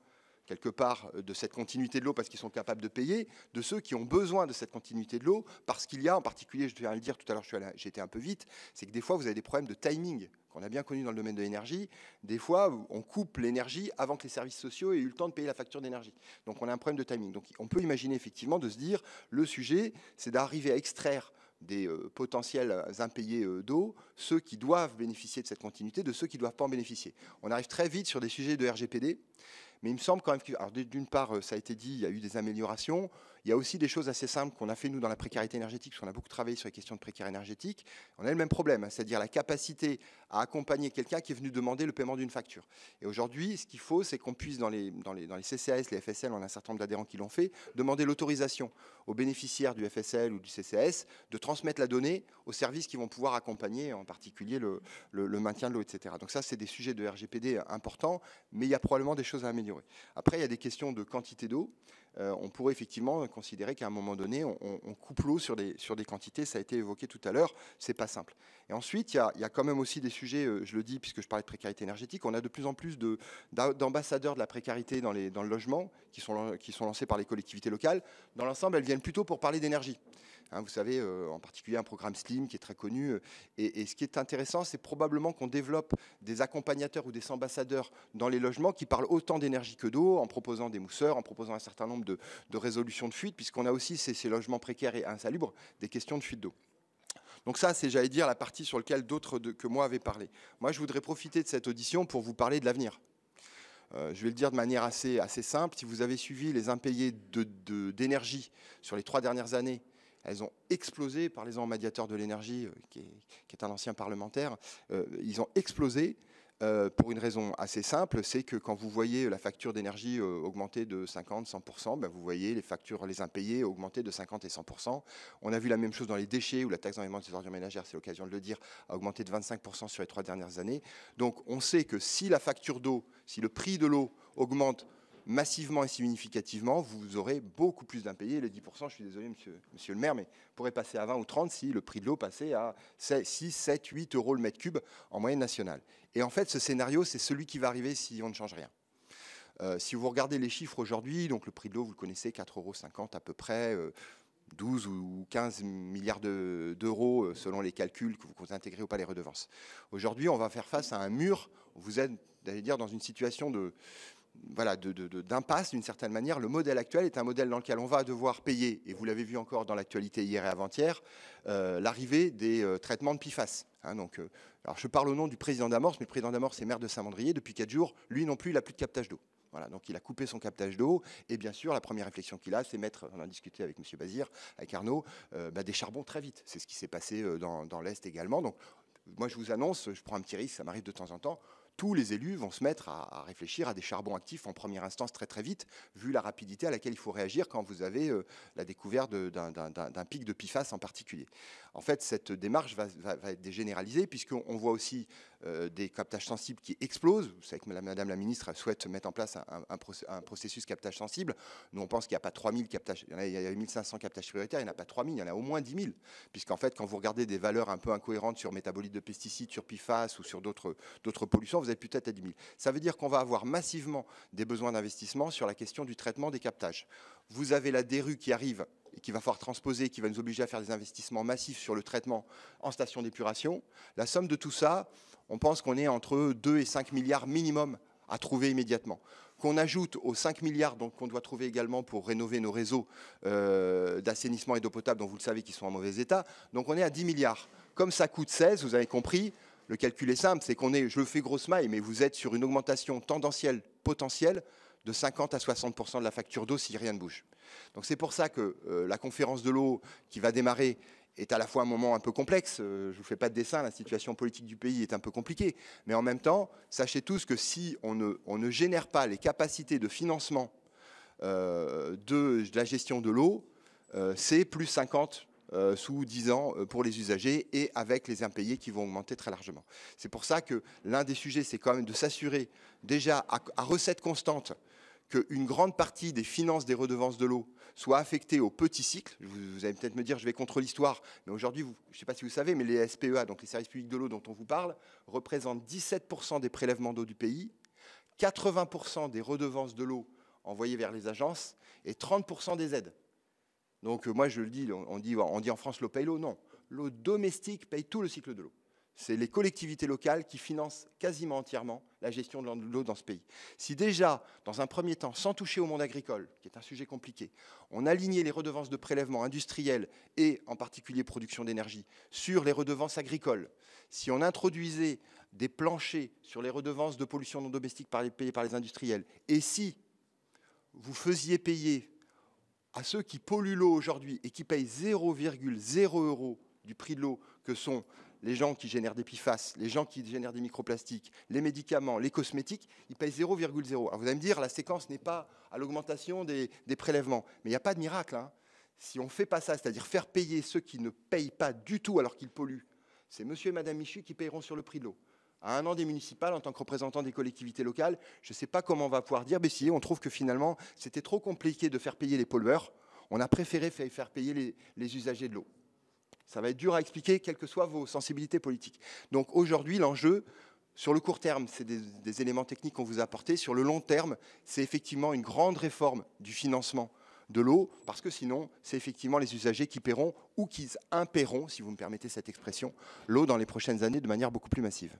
quelque part, de cette continuité de l'eau parce qu'ils sont capables de payer, de ceux qui ont besoin de cette continuité de l'eau parce qu'il y a, en particulier, je viens de le dire tout à l'heure, j'ai été un peu vite, c'est que des fois, vous avez des problèmes de timing qu'on a bien connus dans le domaine de l'énergie. Des fois, on coupe l'énergie avant que les services sociaux aient eu le temps de payer la facture d'énergie. Donc, on a un problème de timing. Donc, on peut imaginer effectivement de se dire, le sujet, c'est d'arriver à extraire des potentiels impayés d'eau, ceux qui doivent bénéficier de cette continuité, de ceux qui ne doivent pas en bénéficier. On arrive très vite sur des sujets de RGPD, mais il me semble quand même que, alors d'une part, ça a été dit, il y a eu des améliorations. Il y a aussi des choses assez simples qu'on a fait, nous, dans la précarité énergétique, parce qu'on a beaucoup travaillé sur les questions de précarité énergétique. On a le même problème, c'est-à-dire la capacité à accompagner quelqu'un qui est venu demander le paiement d'une facture. Et aujourd'hui, ce qu'il faut, c'est qu'on puisse, dans les CCAS, les FSL, on a un certain nombre d'adhérents qui l'ont fait, demander l'autorisation aux bénéficiaires du FSL ou du CCAS de transmettre la donnée aux services qui vont pouvoir accompagner, en particulier le maintien de l'eau, etc. Donc ça, c'est des sujets de RGPD importants, mais il y a probablement des choses à améliorer. Après, il y a des questions de quantité d'eau. On pourrait effectivement considérer qu'à un moment donné, on coupe l'eau sur des quantités, ça a été évoqué tout à l'heure, c'est pas simple. Et ensuite, il y a quand même aussi des sujets, je le dis puisque je parlais de précarité énergétique, on a de plus en plus d'ambassadeurs de la précarité dans le logement qui sont lancés par les collectivités locales. Dans l'ensemble, elles viennent plutôt pour parler d'énergie. Vous savez, en particulier un programme SLIM qui est très connu. Et ce qui est intéressant, c'est probablement qu'on développe des accompagnateurs ou des ambassadeurs dans les logements qui parlent autant d'énergie que d'eau, en proposant des mousseurs, en proposant un certain nombre de résolutions de fuite, puisqu'on a aussi ces logements précaires et insalubres, des questions de fuite d'eau. Donc ça, c'est, j'allais dire, la partie sur laquelle d'autres que moi avaient parlé. Moi, je voudrais profiter de cette audition pour vous parler de l'avenir. Je vais le dire de manière assez simple. Si vous avez suivi les impayés d'énergie sur les 3 dernières années, elles ont explosé. Parlez-en au médiateur de l'énergie, qui est un ancien parlementaire. Ils ont explosé pour une raison assez simple, c'est que quand vous voyez la facture d'énergie augmenter de 50-100%, ben vous voyez les impayés augmenter de 50 et 100%. On a vu la même chose dans les déchets, où la taxe d'enlèvement des ordures ménagères, c'est l'occasion de le dire, a augmenté de 25% sur les 3 dernières années. Donc on sait que si la facture d'eau, si le prix de l'eau augmente massivement et significativement, vous aurez beaucoup plus d'impayés. Les 10%, je suis désolé, monsieur le maire, mais pourrait passer à 20 ou 30 si le prix de l'eau passait à 6, 7, 8 euros le mètre cube en moyenne nationale. Et en fait, ce scénario, c'est celui qui va arriver si on ne change rien. Si vous regardez les chiffres aujourd'hui, donc le prix de l'eau, vous le connaissez, 4,50 € à peu près, 12 ou 15 milliards d'euros selon les calculs que vous intégrez ou pas les redevances. Aujourd'hui, on va faire face à un mur. Vous êtes, d'aller dire, dans une situation d'impasse d'une certaine manière. Le modèle actuel est un modèle dans lequel on va devoir payer, et vous l'avez vu encore dans l'actualité hier et avant-hier, l'arrivée des traitements de PFAS. Alors je parle au nom du président d'Amorce, mais le président d'Amorce est maire de Saint-Mandrier depuis 4 jours. Lui non plus, il n'a plus de captage d'eau. Voilà, donc il a coupé son captage d'eau, et bien sûr, la première réflexion qu'il a, c'est mettre, on a discuté avec M. Bazir, avec Arnaud, des charbons très vite. C'est ce qui s'est passé dans l'Est également. Donc moi je vous annonce, je prends un petit risque, ça m'arrive de temps en temps, tous les élus vont se mettre à réfléchir à des charbons actifs en première instance très très vite, vu la rapidité à laquelle il faut réagir quand vous avez la découverte d'un pic de PFAS en particulier. En fait, cette démarche va être généralisée, puisqu'on voit aussi des captages sensibles qui explosent. Vous savez que Madame la ministre souhaite mettre en place un processus captage sensible. Nous, on pense qu'il n'y a pas 3000 captages. Il y a 1500 captages prioritaires, il n'y en a pas 3000, il y en a au moins 10 000. Puisqu'en fait, quand vous regardez des valeurs un peu incohérentes sur métabolites de pesticides, sur PFAS ou sur d'autres pollutions, vous êtes peut-être à 10 000. Ça veut dire qu'on va avoir massivement des besoins d'investissement sur la question du traitement des captages. Vous avez la DRU qui arrive et qui va falloir transposer, qui va nous obliger à faire des investissements massifs sur le traitement en station d'épuration. La somme de tout ça, on pense qu'on est entre 2 et 5 milliards minimum à trouver immédiatement. Qu'on ajoute aux 5 milliards qu'on doit trouver également pour rénover nos réseaux d'assainissement et d'eau potable, dont vous le savez qu'ils sont en mauvais état. Donc on est à 10 milliards. Comme ça coûte 16, vous avez compris, le calcul est simple, c'est qu'on est, je le fais grosse maille, mais vous êtes sur une augmentation tendancielle potentielle de 50 à 60% de la facture d'eau si rien ne bouge. Donc c'est pour ça que la conférence de l'eau qui va démarrer est à la fois un moment un peu complexe. Je ne vous fais pas de dessin, la situation politique du pays est un peu compliquée. Mais en même temps, sachez tous que si on ne génère pas les capacités de financement de la gestion de l'eau, c'est plus 50 sous 10 ans pour les usagers et avec les impayés qui vont augmenter très largement. C'est pour ça que l'un des sujets, c'est quand même de s'assurer déjà à recette constante qu'une grande partie des finances des redevances de l'eau soit affectée au petit cycle. Vous allez peut-être me dire, je vais contre l'histoire, mais aujourd'hui, je ne sais pas si vous savez, mais les SPEA, donc les services publics de l'eau dont on vous parle, représentent 17% des prélèvements d'eau du pays, 80% des redevances de l'eau envoyées vers les agences et 30% des aides. Donc moi, je le dis, on dit en France, l'eau paye l'eau. Non, l'eau domestique paye tout le cycle de l'eau. C'est les collectivités locales qui financent quasiment entièrement la gestion de l'eau dans ce pays. Si déjà, dans un premier temps, sans toucher au monde agricole, qui est un sujet compliqué, on alignait les redevances de prélèvement industriel et en particulier production d'énergie sur les redevances agricoles, si on introduisait des planchers sur les redevances de pollution non domestique payées par les industriels, et si vous faisiez payer à ceux qui polluent l'eau aujourd'hui et qui payent 0,0 € du prix de l'eau, que sont les gens qui génèrent des PFAS, les gens qui génèrent des microplastiques, les médicaments, les cosmétiques, ils payent 0,0. Alors vous allez me dire, la séquence n'est pas à l'augmentation des prélèvements. Mais il n'y a pas de miracle. Hein. Si on ne fait pas ça, c'est-à-dire faire payer ceux qui ne payent pas du tout alors qu'ils polluent, c'est monsieur et madame Michu qui payeront sur le prix de l'eau. À un an des municipales, en tant que représentant des collectivités locales, je ne sais pas comment on va pouvoir dire, mais si on trouve que finalement, c'était trop compliqué de faire payer les pollueurs, on a préféré faire payer les usagers de l'eau. Ça va être dur à expliquer, quelles que soient vos sensibilités politiques. Donc aujourd'hui, l'enjeu, sur le court terme, c'est des éléments techniques qu'on vous a apportés. Sur le long terme, c'est effectivement une grande réforme du financement de l'eau, parce que sinon, c'est effectivement les usagers qui paieront ou qui impaieront, si vous me permettez cette expression, l'eau dans les prochaines années de manière beaucoup plus massive.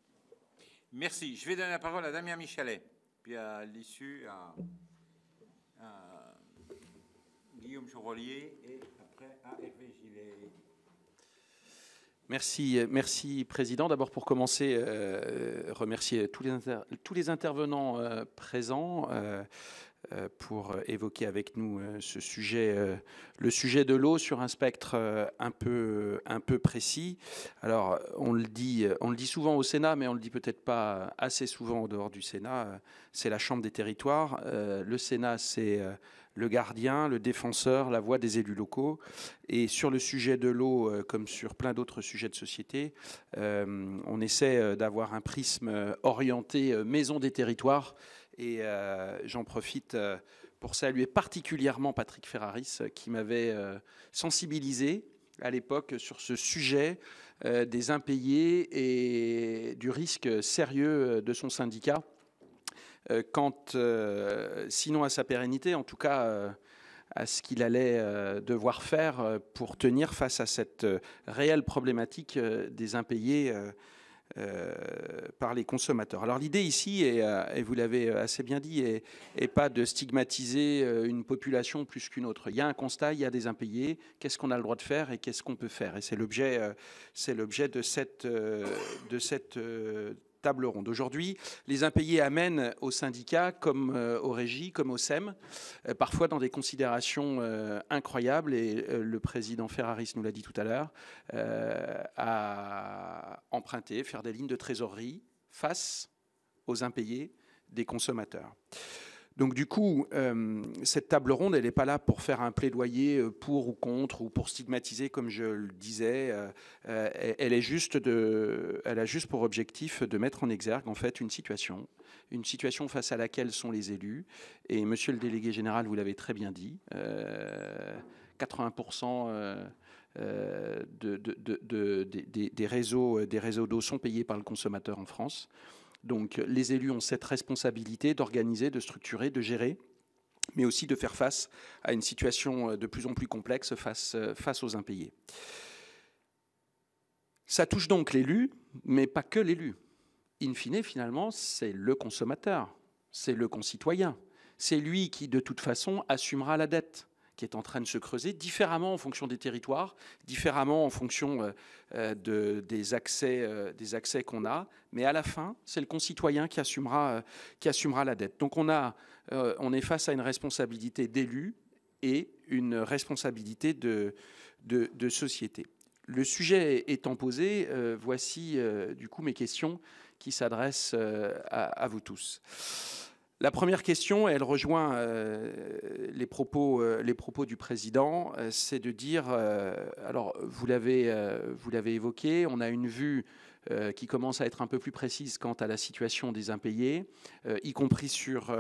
Merci. Je vais donner la parole à Damien Michalet, puis à l'issue à Guillaume Chevrolier et après à Hervé Gillet. Merci Président. D'abord pour commencer, remercier tous les intervenants présents pour évoquer avec nous ce sujet, le sujet de l'eau sur un spectre un peu précis. Alors on le dit souvent au Sénat, mais on le dit peut-être pas assez souvent en dehors du Sénat. C'est la Chambre des territoires. Le Sénat, c'est le gardien, le défenseur, la voix des élus locaux. Et sur le sujet de l'eau, comme sur plein d'autres sujets de société, on essaie d'avoir un prisme orienté maison des territoires. Et j'en profite pour saluer particulièrement Patrick Ferraris, qui m'avait sensibilisé à l'époque sur ce sujet des impayés et du risque sérieux de son syndicat. Sinon à sa pérennité, en tout cas à ce qu'il allait devoir faire pour tenir face à cette réelle problématique des impayés par les consommateurs. Alors l'idée ici, et vous l'avez assez bien dit, est pas de stigmatiser une population plus qu'une autre. Il y a un constat, il y a des impayés, qu'est-ce qu'on a le droit de faire et qu'est-ce qu'on peut faire. Et c'est l'objet de cette table ronde. Aujourd'hui, les impayés amènent aux syndicats, comme aux régies, comme au SEM, parfois dans des considérations incroyables, et le président Ferraris nous l'a dit tout à l'heure, à emprunter, faire des lignes de trésorerie face aux impayés des consommateurs. Donc du coup, cette table ronde, elle n'est pas là pour faire un plaidoyer pour ou contre, ou pour stigmatiser, comme je le disais. Elle a juste pour objectif de mettre en exergue en fait une situation face à laquelle sont les élus. Et monsieur le délégué général, vous l'avez très bien dit, 80% des réseaux d'eau sont payés par le consommateur en France. Donc les élus ont cette responsabilité d'organiser, de structurer, de gérer, mais aussi de faire face à une situation de plus en plus complexe face aux impayés. Ça touche donc l'élu, mais pas que l'élu. In fine, finalement, c'est le consommateur, c'est le concitoyen. C'est lui qui, de toute façon, assumera la dette, qui est en train de se creuser, différemment en fonction des territoires, différemment en fonction des accès qu'on a. Mais à la fin, c'est le concitoyen qui assumera la dette. Donc on est face à une responsabilité d'élu et une responsabilité de société. Le sujet étant posé, voici du coup mes questions qui s'adressent à vous tous. La première question, elle rejoint les propos du président, c'est de dire, alors vous l'avez évoqué, on a une vue qui commence à être un peu plus précise quant à la situation des impayés, y compris sur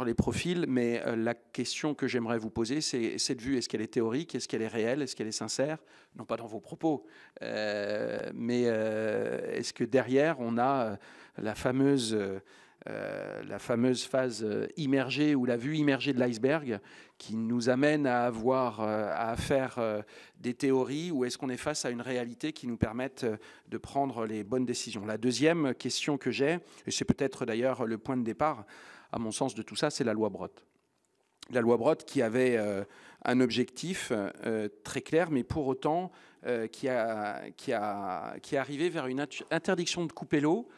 les profils, mais la question que j'aimerais vous poser, c'est cette vue, est-ce qu'elle est théorique, est-ce qu'elle est réelle, est-ce qu'elle est sincère? Non pas dans vos propos, mais est-ce que derrière, on a la fameuse phase immergée ou la vue immergée de l'iceberg qui nous amène à faire des théories, ou est-ce qu'on est face à une réalité qui nous permette de prendre les bonnes décisions? La deuxième question que j'ai, et c'est peut-être d'ailleurs le point de départ, à mon sens, de tout ça, c'est la loi Brottes. La loi Brottes qui avait un objectif très clair, mais pour autant qui est arrivé vers une interdiction de couper l'eau,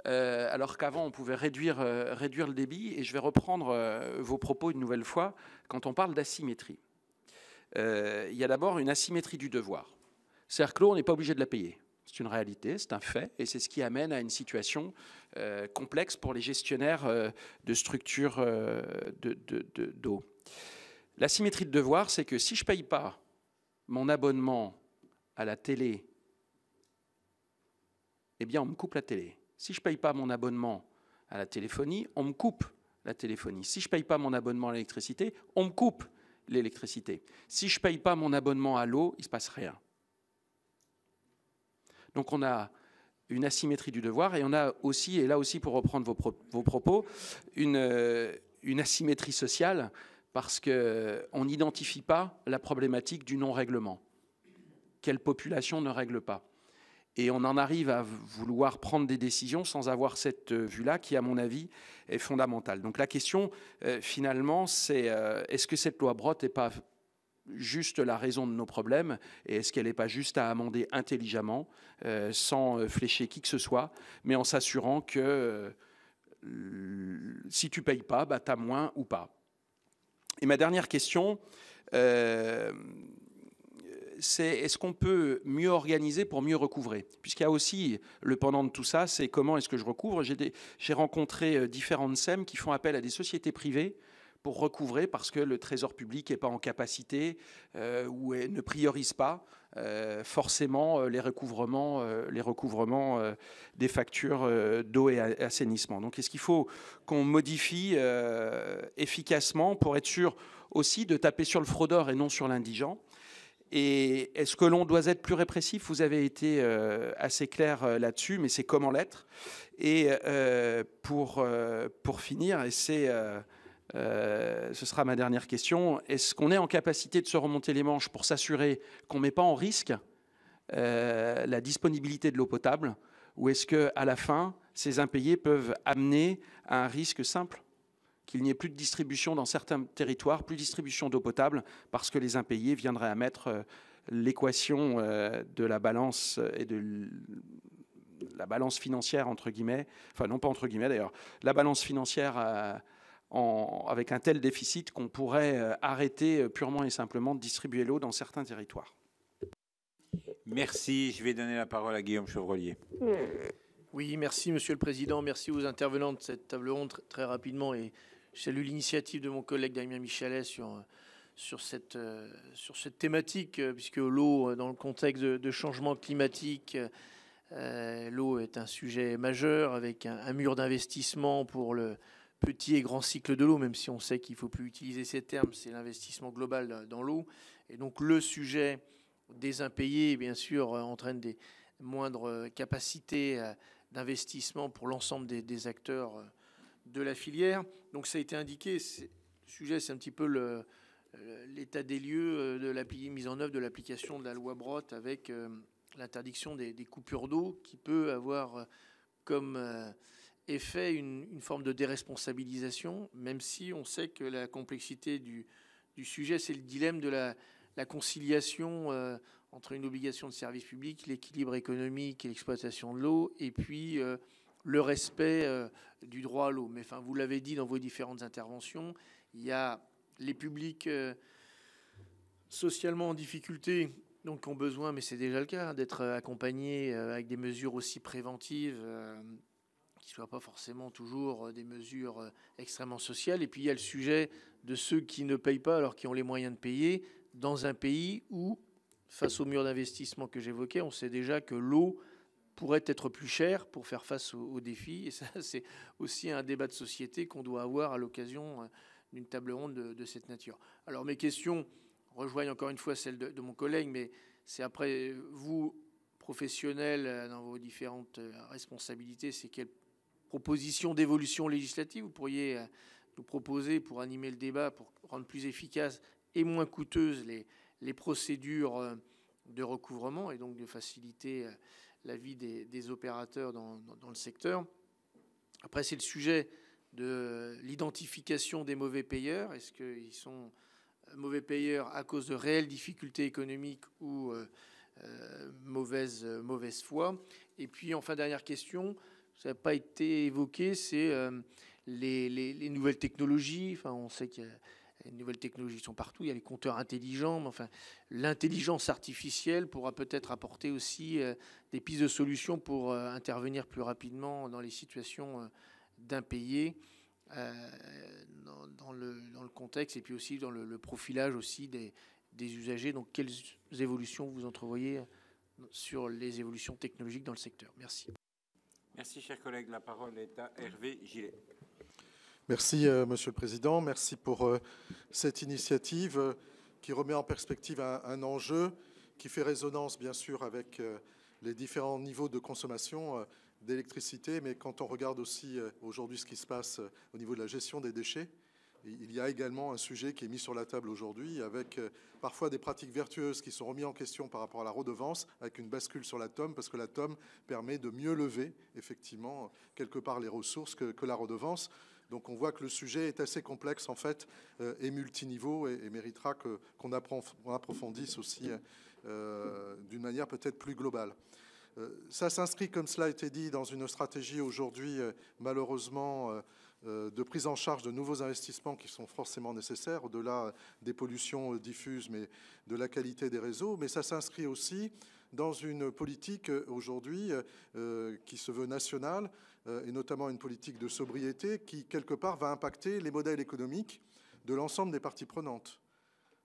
alors qu'avant on pouvait réduire le débit. Et je vais reprendre vos propos une nouvelle fois quand on parle d'asymétrie. Il y a d'abord une asymétrie du devoir. C'est-à-dire que l'eau, on n'est pas obligé de la payer. C'est une réalité, c'est un fait, et c'est ce qui amène à une situation complexe pour les gestionnaires de structures d'eau. L'asymétrie de devoir, c'est que si je ne paye pas mon abonnement à la télé, eh bien on me coupe la télé. Si je ne paye pas mon abonnement à la téléphonie, on me coupe la téléphonie. Si je ne paye pas mon abonnement à l'électricité, on me coupe l'électricité. Si je ne paye pas mon abonnement à l'eau, il ne se passe rien. Donc on a une asymétrie du devoir, et on a aussi, et là aussi pour reprendre vos propos, une asymétrie sociale, parce qu'on n'identifie pas la problématique du non-règlement. Quelle population ne règle pas? Et on en arrive à vouloir prendre des décisions sans avoir cette vue-là qui, à mon avis, est fondamentale. Donc la question, finalement, c'est est-ce que cette loi Brottes n'est pas juste la raison de nos problèmes, et est-ce qu'elle n'est pas juste à amender intelligemment, sans flécher qui que ce soit, mais en s'assurant que si tu ne payes pas, bah, tu as moins ou pas. Et ma dernière question, c'est est-ce qu'on peut mieux organiser pour mieux recouvrer? Puisqu'il y a aussi le pendant de tout ça, c'est comment est-ce que je recouvre. J'ai rencontré différentes SEM qui font appel à des sociétés privées pour recouvrer, parce que le trésor public n'est pas en capacité ou ne priorise pas forcément les recouvrements des factures d'eau et assainissement. Donc est-ce qu'il faut qu'on modifie efficacement pour être sûr aussi de taper sur le fraudeur et non sur l'indigent? Et est-ce que l'on doit être plus répressif? Vous avez été assez clair là-dessus, mais c'est comment l'être? Et pour finir, et ce sera ma dernière question, est-ce qu'on est en capacité de se remonter les manches pour s'assurer qu'on ne met pas en risque la disponibilité de l'eau potable, ou est-ce qu'à la fin, ces impayés peuvent amener à un risque simple, qu'il n'y ait plus de distribution dans certains territoires, plus de distribution d'eau potable, parce que les impayés viendraient à mettre l'équation de la balance et de la balance financière, entre guillemets, enfin non pas entre guillemets d'ailleurs, la balance financière avec un tel déficit qu'on pourrait arrêter purement et simplement de distribuer l'eau dans certains territoires. Merci. Je vais donner la parole à Guillaume Chevrollier. Oui, merci Monsieur le Président. Merci aux intervenants de cette table ronde très rapidement. Et je salue l'initiative de mon collègue Damien Michalet sur cette thématique, puisque l'eau, dans le contexte de changement climatique, l'eau est un sujet majeur, avec un mur d'investissement pour le petit et grand cycle de l'eau, même si on sait qu'il ne faut plus utiliser ces termes, c'est l'investissement global dans l'eau. Et donc le sujet des impayés, bien sûr, entraîne des moindres capacités d'investissement pour l'ensemble des acteurs de la filière. Donc ça a été indiqué, le sujet c'est un petit peu l'état des lieux de la mise en œuvre de l'application de la loi Brottes, avec l'interdiction des coupures d'eau, qui peut avoir comme effet une forme de déresponsabilisation, même si on sait que la complexité du sujet, c'est le dilemme de la conciliation entre une obligation de service public, l'équilibre économique et l'exploitation de l'eau, et puis le respect du droit à l'eau. Mais enfin, vous l'avez dit dans vos différentes interventions, il y a les publics socialement en difficulté, donc qui ont besoin, mais c'est déjà le cas, hein, d'être accompagnés avec des mesures aussi préventives qui ne soient pas forcément toujours des mesures extrêmement sociales. Et puis il y a le sujet de ceux qui ne payent pas alors qu'ils ont les moyens de payer dans un pays où, face au mur d'investissement que j'évoquais, on sait déjà que l'eau pourrait être plus chère pour faire face aux défis. Et ça, c'est aussi un débat de société qu'on doit avoir à l'occasion d'une table ronde de cette nature. Alors mes questions rejoignent encore une fois celles de mon collègue, mais c'est après vous, professionnels, dans vos différentes responsabilités, c'est quelle proposition d'évolution législative vous pourriez nous proposer pour animer le débat, pour rendre plus efficaces et moins coûteuses les procédures de recouvrement et donc de faciliter la vie des opérateurs dans le secteur. Après, c'est le sujet de l'identification des mauvais payeurs. Est-ce qu'ils sont mauvais payeurs à cause de réelles difficultés économiques ou mauvaise foi? Et puis, enfin, dernière question, ça n'a pas été évoqué, c'est les nouvelles technologies. Enfin, on sait qu'il y a les nouvelles technologies sont partout, il y a les compteurs intelligents, mais enfin, l'intelligence artificielle pourra peut-être apporter aussi des pistes de solutions pour intervenir plus rapidement dans les situations d'impayés dans le contexte et puis aussi dans le profilage aussi des usagers. Donc, quelles évolutions vous entrevoyez sur les évolutions technologiques dans le secteur? Merci. Merci, chers collègues. La parole est à Hervé Gillet. Merci, Monsieur le Président. Merci pour cette initiative qui remet en perspective un enjeu qui fait résonance, bien sûr, avec les différents niveaux de consommation d'électricité. Mais quand on regarde aussi aujourd'hui ce qui se passe au niveau de la gestion des déchets, il y a également un sujet qui est mis sur la table aujourd'hui avec parfois des pratiques vertueuses qui sont remises en question par rapport à la redevance, avec une bascule sur la TOM, parce que la TOM permet de mieux lever, effectivement, quelque part les ressources que la redevance. Donc on voit que le sujet est assez complexe, en fait, et multiniveau, et méritera qu'on approfondisse aussi d'une manière peut-être plus globale. Ça s'inscrit, comme cela a été dit, dans une stratégie aujourd'hui, malheureusement, de prise en charge de nouveaux investissements qui sont forcément nécessaires, au-delà des pollutions diffuses, mais de la qualité des réseaux. Mais ça s'inscrit aussi dans une politique aujourd'hui qui se veut nationale, et notamment une politique de sobriété qui, quelque part, va impacter les modèles économiques de l'ensemble des parties prenantes.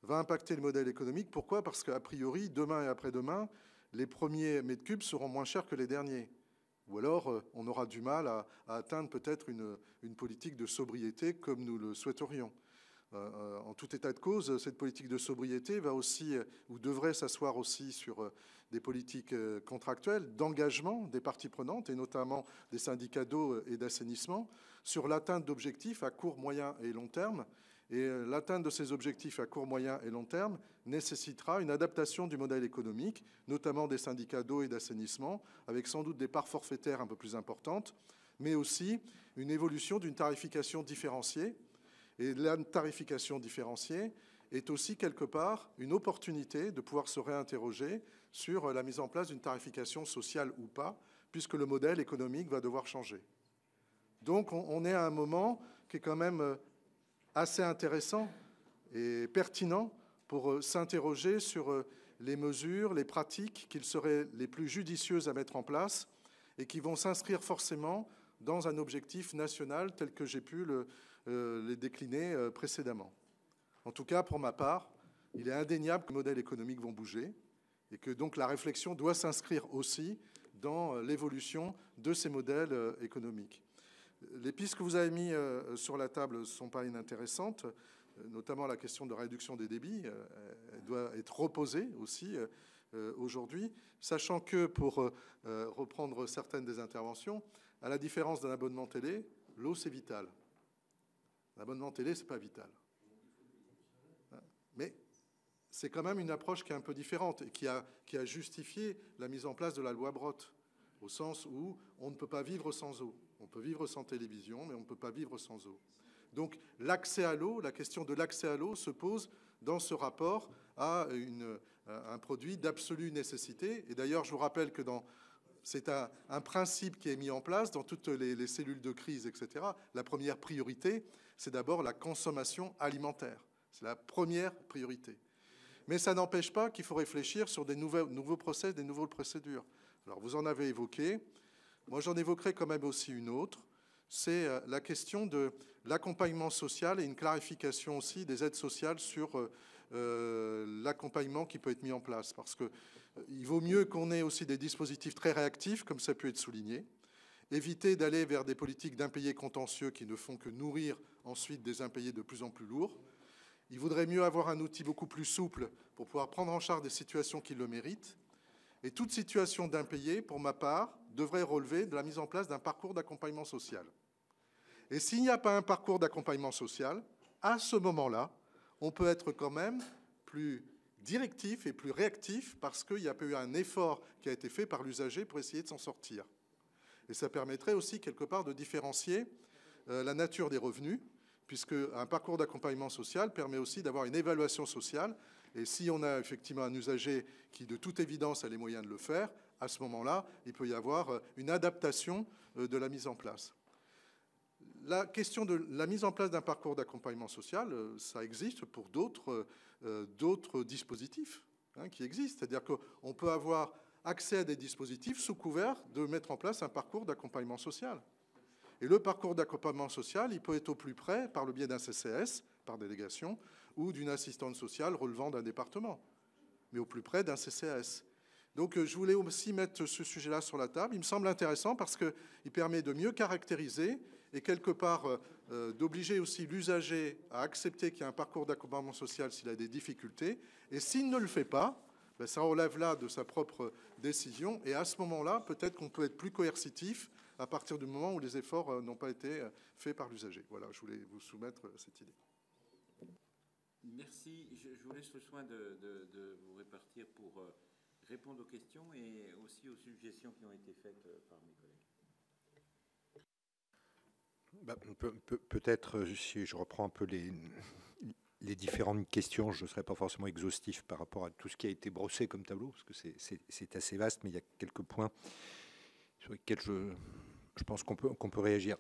Va impacter le modèle économique. Pourquoi? Parce qu'a priori, demain et après-demain, les premiers mètres cubes seront moins chers que les derniers. Ou alors, on aura du mal à atteindre peut-être une politique de sobriété comme nous le souhaiterions. En tout état de cause, cette politique de sobriété va aussi, ou devrait s'asseoir aussi sur des politiques contractuelles, d'engagement des parties prenantes, et notamment des syndicats d'eau et d'assainissement, sur l'atteinte d'objectifs à court, moyen et long terme. Et l'atteinte de ces objectifs à court, moyen et long terme nécessitera une adaptation du modèle économique, notamment des syndicats d'eau et d'assainissement, avec sans doute des parts forfaitaires un peu plus importantes, mais aussi une évolution d'une tarification différenciée. Et la tarification différenciée est aussi quelque part une opportunité de pouvoir se réinterroger sur la mise en place d'une tarification sociale ou pas, puisque le modèle économique va devoir changer. Donc on est à un moment qui est quand même assez intéressant et pertinent pour s'interroger sur les mesures, les pratiques qu'il serait les plus judicieuses à mettre en place et qui vont s'inscrire forcément dans un objectif national tel que j'ai pu les décliner précédemment. En tout cas, pour ma part, il est indéniable que les modèles économiques vont bouger et que donc la réflexion doit s'inscrire aussi dans l'évolution de ces modèles économiques. Les pistes que vous avez mises sur la table ne sont pas inintéressantes, notamment la question de réduction des débits. Elle doit être reposée aussi aujourd'hui, sachant que, pour reprendre certaines des interventions, à la différence d'un abonnement télé, l'eau, c'est vital. L'abonnement télé, ce n'est pas vital. Mais c'est quand même une approche qui est un peu différente et qui a justifié la mise en place de la loi Brottes, au sens où on ne peut pas vivre sans eau. On peut vivre sans télévision, mais on ne peut pas vivre sans eau. Donc l'accès à l'eau, la question de l'accès à l'eau se pose dans ce rapport à un produit d'absolue nécessité. Et d'ailleurs, je vous rappelle que c'est un principe qui est mis en place dans toutes les cellules de crise, etc. La première priorité, c'est d'abord la consommation alimentaire. C'est la première priorité. Mais ça n'empêche pas qu'il faut réfléchir sur des nouveaux process, des nouvelles procédures. Alors, vous en avez évoqué. Moi, j'en évoquerai quand même aussi une autre. C'est la question de l'accompagnement social et une clarification aussi des aides sociales sur l'accompagnement qui peut être mis en place. Parce qu'il vaut mieux qu'on ait aussi des dispositifs très réactifs, comme ça peut être souligné, éviter d'aller vers des politiques d'impayés contentieux qui ne font que nourrir ensuite des impayés de plus en plus lourds. Il vaudrait mieux avoir un outil beaucoup plus souple pour pouvoir prendre en charge des situations qui le méritent. Et toute situation d'impayé, pour ma part, devrait relever de la mise en place d'un parcours d'accompagnement social. Et s'il n'y a pas un parcours d'accompagnement social, à ce moment-là, on peut être quand même plus directif et plus réactif parce qu'il y a eu un effort qui a été fait par l'usager pour essayer de s'en sortir. Et ça permettrait aussi, quelque part, de différencier la nature des revenus, puisque un parcours d'accompagnement social permet aussi d'avoir une évaluation sociale. Et si on a effectivement un usager qui, de toute évidence, a les moyens de le faire, à ce moment-là, il peut y avoir une adaptation de la mise en place. La question de la mise en place d'un parcours d'accompagnement social, ça existe pour d'autres dispositifs qui existent. C'est-à-dire qu'on peut avoir accès à des dispositifs sous couvert de mettre en place un parcours d'accompagnement social. Et le parcours d'accompagnement social, il peut être au plus près par le biais d'un CCS, par délégation, ou d'une assistante sociale relevant d'un département, mais au plus près d'un CCAS. Donc je voulais aussi mettre ce sujet-là sur la table. Il me semble intéressant parce qu'il permet de mieux caractériser et quelque part d'obliger aussi l'usager à accepter qu'il y a un parcours d'accompagnement social s'il a des difficultés. Et s'il ne le fait pas, ben ça relève là de sa propre décision. Et à ce moment-là, peut-être qu'on peut être plus coercitif à partir du moment où les efforts n'ont pas été faits par l'usager. Voilà, je voulais vous soumettre cette idée. Merci. Je vous laisse le soin de vous répartir pour répondre aux questions et aussi aux suggestions qui ont été faites par mes collègues. Peut-être, si je reprends un peu les différentes questions, je ne serai pas forcément exhaustif par rapport à tout ce qui a été brossé comme tableau, parce que c'est assez vaste, mais il y a quelques points sur lesquels je pense qu'on peut réagir.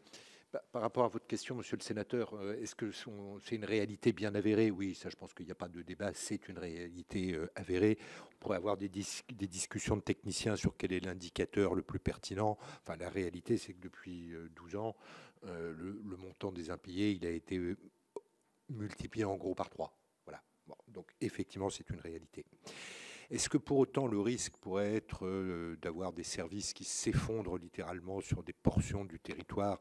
Par rapport à votre question, monsieur le sénateur, est-ce que c'est une réalité bien avérée? Oui, ça, je pense qu'il n'y a pas de débat, c'est une réalité avérée. On pourrait avoir des discussions de techniciens sur quel est l'indicateur le plus pertinent. Enfin, la réalité, c'est que depuis 12 ans, le montant des impayés, il a été multiplié en gros par 3. Voilà. Bon, donc, effectivement, c'est une réalité. Est-ce que pour autant le risque pourrait être d'avoir des services qui s'effondrent littéralement sur des portions du territoire?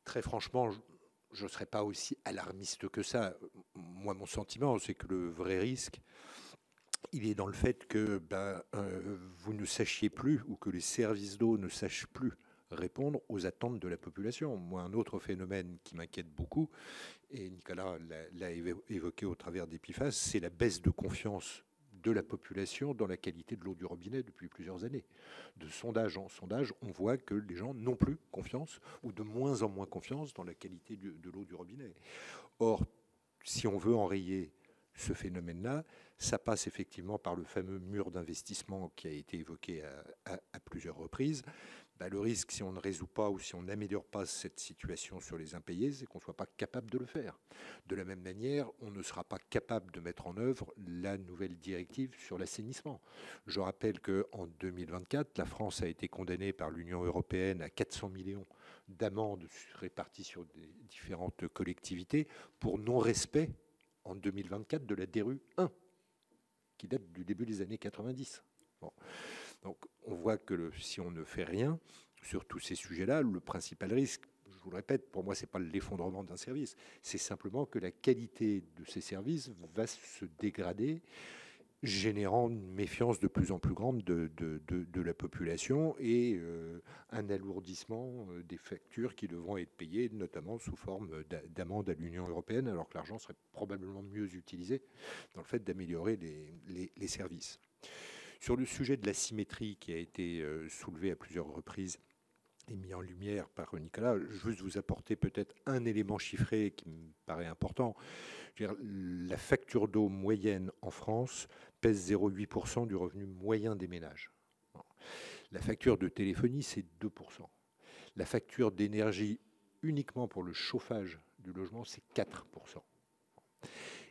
Très franchement, je ne serais pas aussi alarmiste que ça. Moi, mon sentiment, c'est que le vrai risque, il est dans le fait que vous ne sachiez plus, ou que les services d'eau ne sachent plus répondre aux attentes de la population. Moi, un autre phénomène qui m'inquiète beaucoup, et Nicolas l'a évoqué au travers d'Epifas, c'est la baisse de confiance de la population dans la qualité de l'eau du robinet depuis plusieurs années. De sondage en sondage, on voit que les gens n'ont plus confiance ou de moins en moins confiance dans la qualité de l'eau du robinet. Or, si on veut enrayer ce phénomène-là, ça passe effectivement par le fameux mur d'investissement qui a été évoqué à plusieurs reprises. Le risque, si on ne résout pas ou si on n'améliore pas cette situation sur les impayés, c'est qu'on ne soit pas capable de le faire. De la même manière, on ne sera pas capable de mettre en œuvre la nouvelle directive sur l'assainissement. Je rappelle qu'en 2024, la France a été condamnée par l'Union européenne à 400 millions d'amendes réparties sur des différentes collectivités pour non-respect en 2024 de la DRU 1, qui date du début des années 90. Bon. Donc on voit que si on ne fait rien sur tous ces sujets-là, le principal risque, je vous le répète, pour moi, ce n'est pas l'effondrement d'un service, c'est simplement que la qualité de ces services va se dégrader, générant une méfiance de plus en plus grande de la population et un alourdissement des factures qui devront être payées, notamment sous forme d'amende à l'Union européenne, alors que l'argent serait probablement mieux utilisé dans le fait d'améliorer les services. Sur le sujet de la symétrie qui a été soulevé à plusieurs reprises et mis en lumière par Nicolas. Je veux juste vous apporter peut-être un élément chiffré qui me paraît important. Je veux dire, la facture d'eau moyenne en France pèse 0,8% du revenu moyen des ménages. La facture de téléphonie, c'est 2%. La facture d'énergie uniquement pour le chauffage du logement, c'est 4%.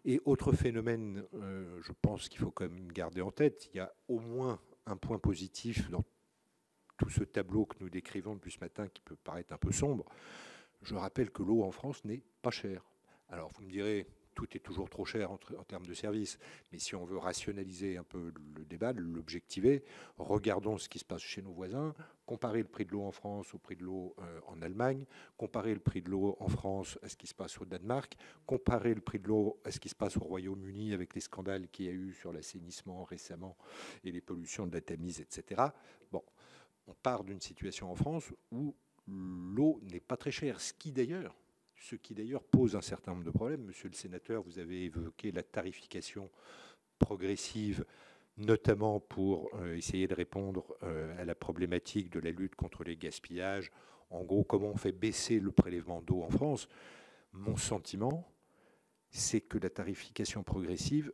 Et autre phénomène, je pense qu'il faut quand même garder en tête, il y a au moins un point positif dans tout ce tableau que nous décrivons depuis ce matin qui peut paraître un peu sombre. Je rappelle que l'eau en France n'est pas chère. Alors vous me direz, tout est toujours trop cher en termes de services, mais si on veut rationaliser un peu le débat, l'objectiver, regardons ce qui se passe chez nos voisins, comparer le prix de l'eau en France au prix de l'eau en Allemagne, comparer le prix de l'eau en France à ce qui se passe au Danemark, comparer le prix de l'eau à ce qui se passe au Royaume-Uni avec les scandales qu'il y a eu sur l'assainissement récemment et les pollutions de la Tamise, etc. Bon, on part d'une situation en France où l'eau n'est pas très chère, ce qui d'ailleurs pose un certain nombre de problèmes. Monsieur le sénateur, vous avez évoqué la tarification progressive, notamment pour essayer de répondre à la problématique de la lutte contre les gaspillages. En gros, comment on fait baisser le prélèvement d'eau en France? Mon sentiment, c'est que la tarification progressive,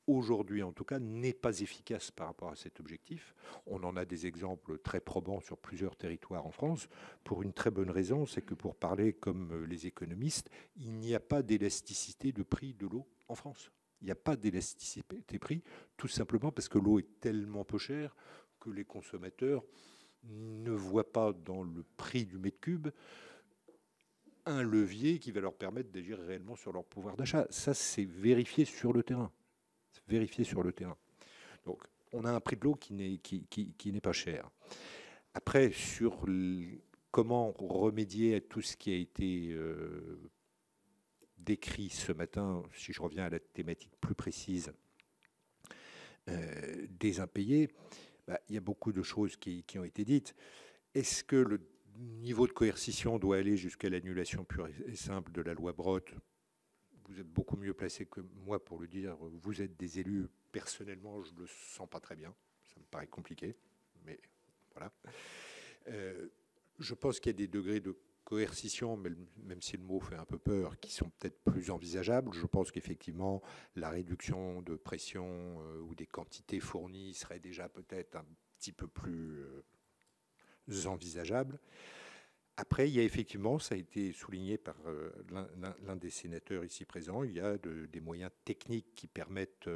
aujourd'hui en tout cas, n'est pas efficace par rapport à cet objectif. On en a des exemples très probants sur plusieurs territoires en France, pour une très bonne raison, c'est que pour parler comme les économistes, il n'y a pas d'élasticité de prix de l'eau en France. Il n'y a pas d'élasticité des prix, tout simplement parce que l'eau est tellement peu chère que les consommateurs ne voient pas dans le prix du mètre cube un levier qui va leur permettre d'agir réellement sur leur pouvoir d'achat. Ça, c'est vérifié sur le terrain. Vérifier sur le terrain. Donc, on a un prix de l'eau qui n'est pas cher. Après, sur comment remédier à tout ce qui a été décrit ce matin, si je reviens à la thématique plus précise des impayés, il y a beaucoup de choses qui ont été dites. Est-ce que le niveau de coercition doit aller jusqu'à l'annulation pure et simple de la loi Brottes? Vous êtes beaucoup mieux placé que moi pour le dire. Vous êtes des élus. Personnellement, je ne le sens pas très bien. Ça me paraît compliqué. Mais voilà. Je pense qu'il y a des degrés de coercition, même si le mot fait un peu peur, qui sont peut-être plus envisageables. Je pense qu'effectivement, la réduction de pression ou des quantités fournies serait déjà peut-être un petit peu plus envisageable. Après, il y a effectivement, ça a été souligné par l'un des sénateurs ici présents, il y a des moyens techniques qui permettent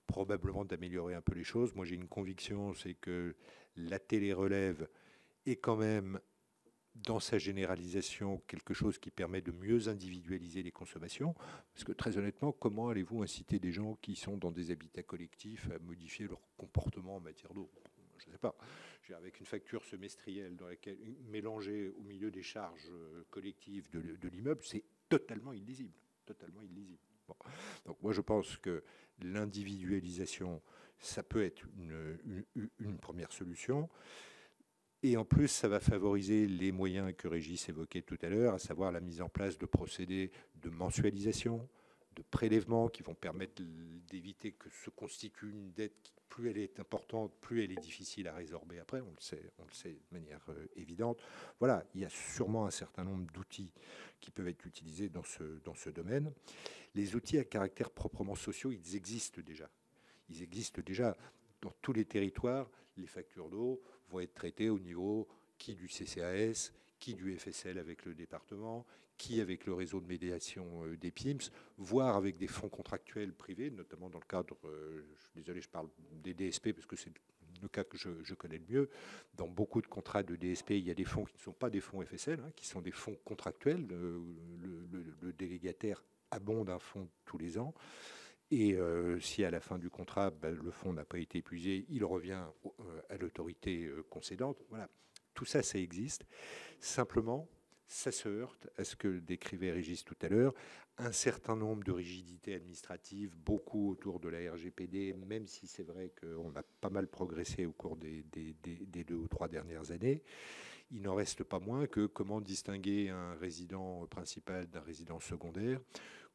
probablement d'améliorer un peu les choses. Moi, j'ai une conviction, c'est que la télé-relève est quand même, dans sa généralisation, quelque chose qui permet de mieux individualiser les consommations. Parce que très honnêtement, comment allez-vous inciter des gens qui sont dans des habitats collectifs à modifier leur comportement en matière d'eau? Je ne sais pas. Avec une facture semestrielle dans laquelle mélangée au milieu des charges collectives de l'immeuble, c'est totalement illisible. Totalement illisible. Bon. Donc moi je pense que l'individualisation, ça peut être une première solution. Et en plus, ça va favoriser les moyens que Régis évoquait tout à l'heure, à savoir la mise en place de procédés de mensualisation, de prélèvements qui vont permettre d'éviter que se constitue une dette qui, plus elle est importante, plus elle est difficile à résorber après, on le sait de manière évidente. Voilà, il y a sûrement un certain nombre d'outils qui peuvent être utilisés dans ce domaine. Les outils à caractère proprement sociaux, ils existent déjà. Ils existent déjà dans tous les territoires. Les factures d'eau vont être traitées au niveau qui du CCAS, qui du FSL avec le département, qui avec le réseau de médiation des PIMS, voire avec des fonds contractuels privés, notamment dans le cadre, je suis désolé, je parle des DSP parce que c'est le cas que je connais le mieux. Dans beaucoup de contrats de DSP, il y a des fonds qui ne sont pas des fonds FSL, qui sont des fonds contractuels. Le délégataire abonde un fonds tous les ans. Et si à la fin du contrat, le fonds n'a pas été épuisé, il revient à l'autorité concédante. Voilà, tout ça, ça existe. Simplement, ça se heurte à ce que décrivait Régis tout à l'heure, un certain nombre de rigidités administratives, beaucoup autour de la RGPD, même si c'est vrai qu'on a pas mal progressé au cours des 2 ou 3 dernières années. Il n'en reste pas moins que comment distinguer un résident principal d'un résident secondaire.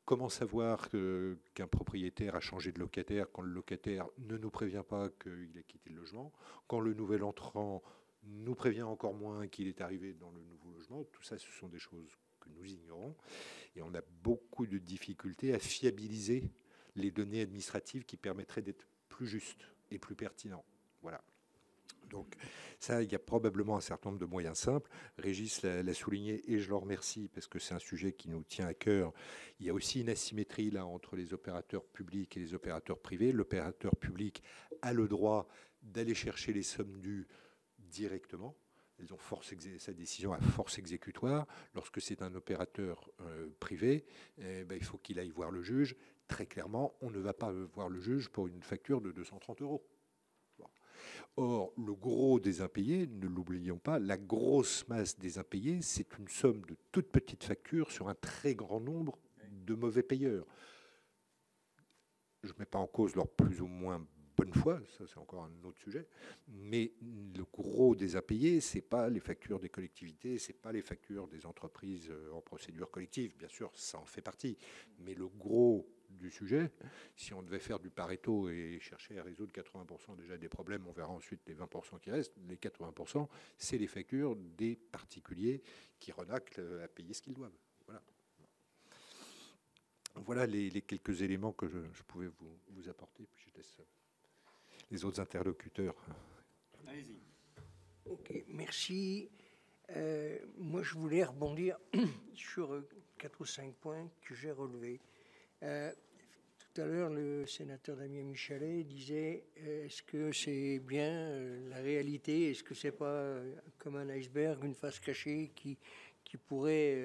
Comment savoir qu'un propriétaire a changé de locataire quand le locataire ne nous prévient pas qu'il a quitté le logement, quand le nouvel entrant nous prévient encore moins qu'il est arrivé dans le nouveau logement. Tout ça, ce sont des choses que nous ignorons. Et on a beaucoup de difficultés à fiabiliser les données administratives qui permettraient d'être plus justes et plus pertinents. Voilà. Donc ça, il y a probablement un certain nombre de moyens simples. Régis l'a souligné et je le remercie parce que c'est un sujet qui nous tient à cœur. Il y a aussi une asymétrie là entre les opérateurs publics et les opérateurs privés. L'opérateur public a le droit d'aller chercher les sommes dues directement. Elles ont sa décision à force exécutoire. Lorsque c'est un opérateur privé, il faut qu'il aille voir le juge. Très clairement, on ne va pas voir le juge pour une facture de 230 €. Or, le gros des impayés, ne l'oublions pas, la grosse masse des impayés, c'est une somme de toutes petites factures sur un très grand nombre de mauvais payeurs. Je ne mets pas en cause leur plus ou moins bonne foi, ça c'est encore un autre sujet, mais le gros des impayés, ce n'est pas les factures des collectivités, ce n'est pas les factures des entreprises en procédure collective, bien sûr, ça en fait partie, mais le gros du sujet, si on devait faire du Pareto et chercher à résoudre 80% déjà des problèmes, on verra ensuite les 20% qui restent, les 80%, c'est les factures des particuliers qui renaclent à payer ce qu'ils doivent. Voilà. Voilà les quelques éléments que je pouvais vous apporter, puis je laisse les autres interlocuteurs. Allez-y. Ok, merci. Moi, je voulais rebondir sur 4 ou 5 points que j'ai relevés. Tout à l'heure, le sénateur Damien Michalet disait est-ce que c'est bien la réalité? Est-ce que c'est pas comme un iceberg, une face cachée qui pourrait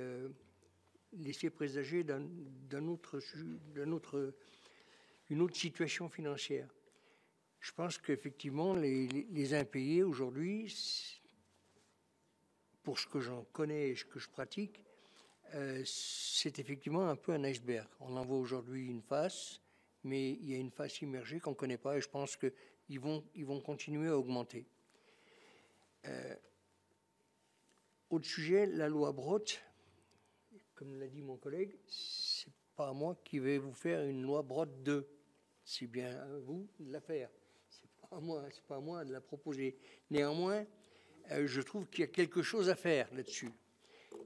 laisser présager une autre situation financière? Je pense qu'effectivement, les impayés aujourd'hui, pour ce que j'en connais et ce que je pratique, c'est effectivement un peu un iceberg. On en voit aujourd'hui une face, mais il y a une face immergée qu'on ne connaît pas et je pense qu'ils vont continuer à augmenter. Autre sujet, la loi Brottes, comme l'a dit mon collègue, c'est pas moi qui vais vous faire une loi Brottes 2. C'est bien à vous de la faire. C'est pas à moi de la proposer. Néanmoins, je trouve qu'il y a quelque chose à faire là-dessus.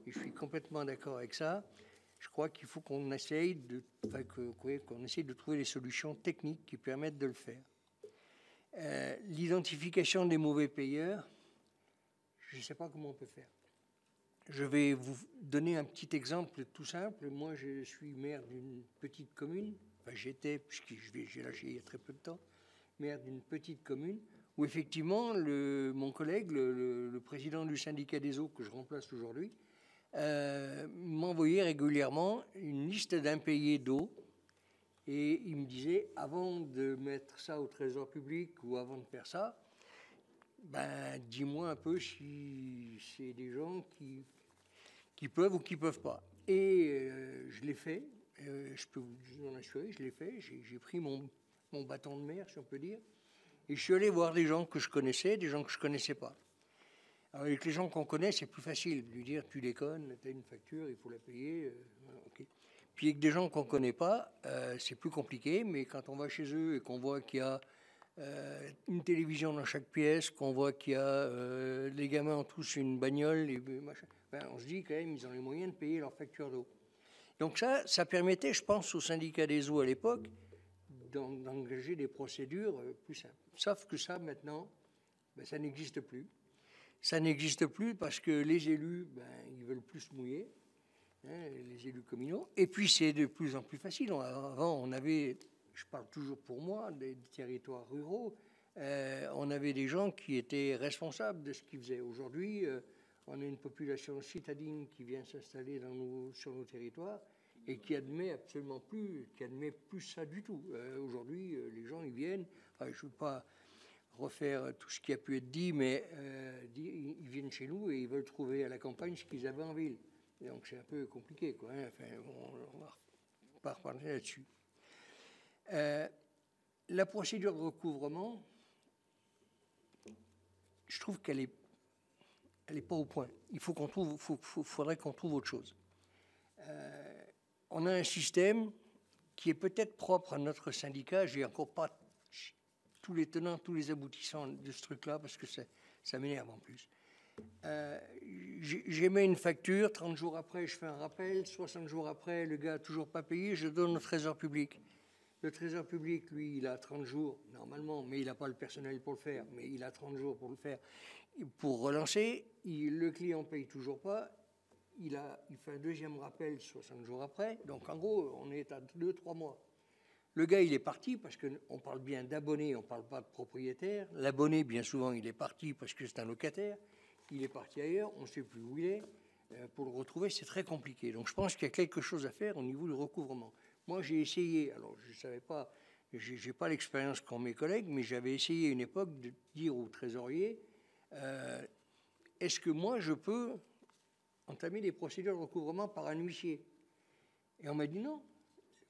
Et je suis complètement d'accord avec ça. Je crois qu'il faut qu'on essaye qu'on essaye de trouver des solutions techniques qui permettent de le faire. L'identification des mauvais payeurs, je ne sais pas comment on peut faire. Je vais vous donner un petit exemple tout simple. Moi, je suis maire d'une petite commune. Enfin, j'étais, puisque j'ai lâché il y a très peu de temps, maire d'une petite commune, où effectivement, mon collègue, le président du syndicat des eaux que je remplace aujourd'hui, m'envoyait régulièrement une liste d'impayés d'eau et il me disait, avant de mettre ça au trésor public ou avant de faire ça, dis-moi un peu si c'est des gens qui peuvent ou qui ne peuvent pas. Et je l'ai fait, je peux vous en assurer, je l'ai fait, j'ai pris mon bâton de mer, si on peut dire, et je suis allé voir des gens que je connaissais, des gens que je ne connaissais pas. Alors, avec les gens qu'on connaît, c'est plus facile de lui dire tu déconnes, tu as une facture, il faut la payer. Okay. Puis avec des gens qu'on ne connaît pas, c'est plus compliqué, mais quand on va chez eux et qu'on voit qu'il y a une télévision dans chaque pièce, qu'on voit qu'il y a les gamins ont tous une bagnole, et machin, on se dit quand même ils ont les moyens de payer leur facture d'eau. Donc ça permettait, je pense, au syndicat des eaux à l'époque d'engager des procédures plus simples. Sauf que ça, maintenant, ça n'existe plus. Ça n'existe plus parce que les élus, ils veulent plus se mouiller, les élus communaux. Et puis, c'est de plus en plus facile. Avant, on avait, je parle toujours pour moi, des territoires ruraux, on avait des gens qui étaient responsables de ce qu'ils faisaient. Aujourd'hui, on a une population citadine qui vient s'installer sur nos territoires et qui admet absolument plus, ça du tout. Aujourd'hui, les gens, ils viennent, je ne veux pas refaire tout ce qui a pu être dit, mais ils viennent chez nous et ils veulent trouver à la campagne ce qu'ils avaient en ville. Et donc c'est un peu compliqué, quoi. Enfin, on va pas reparler là-dessus. La procédure de recouvrement, je trouve qu'elle est pas au point. Il faut qu'on trouve, faudrait qu'on trouve autre chose. On a un système qui est peut-être propre à notre syndicat. J'ai encore pas tous les tenants, tous les aboutissants de ce truc-là, parce que Ça m'énerve en plus. J'émets une facture, 30 jours après, je fais un rappel, 60 jours après, le gars n'a toujours pas payé, je donne au Trésor public. Le Trésor public, lui, il a 30 jours, normalement, mais il n'a pas le personnel pour le faire, mais il a 30 jours pour le faire. Pour relancer, le client ne paye toujours pas, il fait un deuxième rappel 60 jours après, donc en gros, on est à 2-3 mois. Le gars, il est parti parce qu'on parle bien d'abonné, on ne parle pas de propriétaire. L'abonné, bien souvent, il est parti parce que c'est un locataire. Il est parti ailleurs, on ne sait plus où il est. Pour le retrouver, c'est très compliqué. Donc je pense qu'il y a quelque chose à faire au niveau du recouvrement. Moi, j'ai essayé, alors je ne savais pas, je n'ai pas l'expérience qu'ont mes collègues, mais j'avais essayé une époque de dire au trésorier, est-ce que moi, je peux entamer des procédures de recouvrement par un huissier? Et on m'a dit non.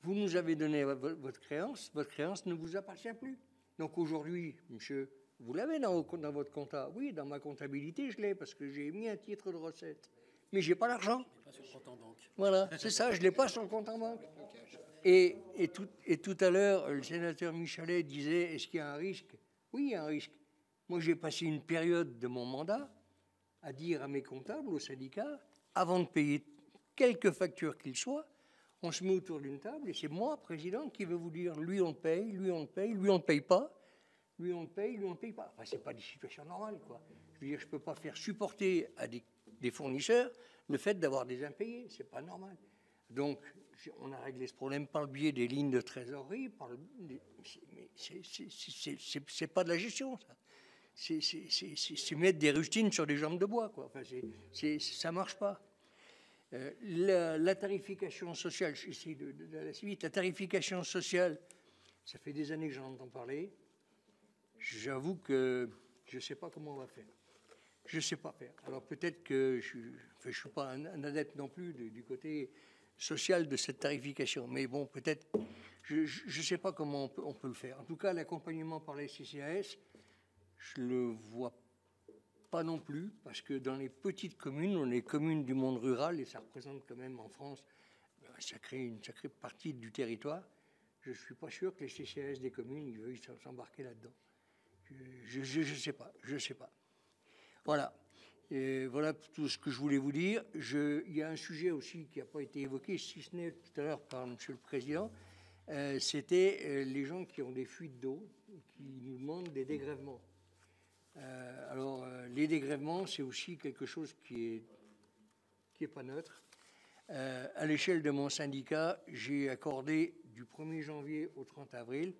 Vous nous avez donné votre créance ne vous appartient plus. Donc aujourd'hui, monsieur, vous l'avez dans votre compta? Oui, dans ma comptabilité, je l'ai parce que j'ai mis un titre de recette. Mais je n'ai pas l'argent. Pas sur le compte en banque. Voilà, c'est ça, je ne l'ai pas sur le compte en banque. Et tout à l'heure, le sénateur Michelet disait, est-ce qu'il y a un risque? Oui, il y a un risque. Moi, j'ai passé une période de mon mandat à dire à mes comptables, aux syndicats, avant de payer quelque facture qu'il soit, on se met autour d'une table et c'est moi, président, qui vais vous dire, lui on le paye, lui on le paye, lui on ne le paye pas, lui on le paye, lui on ne le paye pas. Enfin, ce n'est pas des situations normales, quoi. Je veux dire, je ne peux pas faire supporter à des fournisseurs le fait d'avoir des impayés, ce n'est pas normal. Donc, on a réglé ce problème par le biais des lignes de trésorerie, mais c'est pas de la gestion, ça. C'est mettre des rustines sur des jambes de bois, quoi. Enfin, ça ne marche pas. La tarification sociale, j'essaie de la suite. La tarification sociale, ça fait des années que j'en entends parler. J'avoue que je ne sais pas comment on va faire. Je ne sais pas faire. Alors peut-être que je ne suis pas un adepte non plus du côté social de cette tarification. Mais bon, peut-être, je ne sais pas comment on peut le faire. En tout cas, l'accompagnement par les CCAS, je ne le vois pas non plus, parce que dans les petites communes, on est communes du monde rural, et ça représente quand même en France une sacrée partie du territoire. Je ne suis pas sûr que les CCAS des communes ils veuillent s'embarquer là-dedans. Je ne sais pas, je ne sais pas. Voilà. Et voilà tout ce que je voulais vous dire. Il y a un sujet aussi qui n'a pas été évoqué, si ce n'est tout à l'heure par M. le Président, c'était les gens qui ont des fuites d'eau, qui nous demandent des dégrèvements. Alors, les dégrèvements, c'est aussi quelque chose qui est pas neutre. À l'échelle de mon syndicat, j'ai accordé du 1er janvier au 30 avril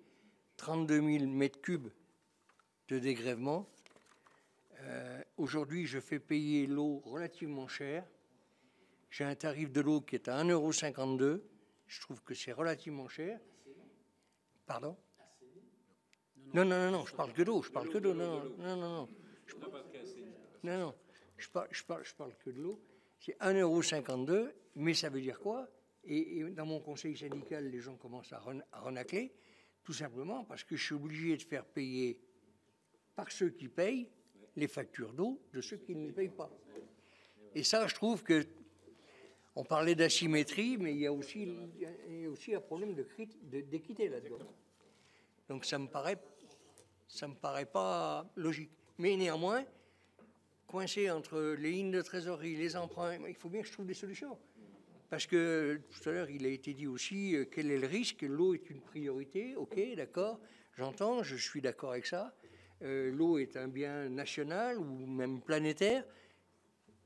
32 000 mètres cubes de dégrèvement. Aujourd'hui, je fais payer l'eau relativement cher. J'ai un tarif de l'eau qui est à 1,52 €. Je trouve que c'est relativement cher. Pardon ? Non, je parle que d'eau, je parle que d'eau. Non. Je parle que de l'eau. C'est 1,52 €, mais ça veut dire quoi ? Et dans mon conseil syndical, les gens commencent à renacler, tout simplement parce que je suis obligé de faire payer par ceux qui payent les factures d'eau de ceux qui ne les payent pas. Et ça, je trouve que on parlait d'asymétrie, mais il y a aussi un problème d'équité là-dedans. Donc ça me paraît pas logique. Mais néanmoins, coincé entre les lignes de trésorerie, les emprunts, il faut bien que je trouve des solutions. Parce que tout à l'heure, il a été dit aussi quel est le risque. L'eau est une priorité. Ok, d'accord, j'entends, je suis d'accord avec ça. L'eau est un bien national ou même planétaire.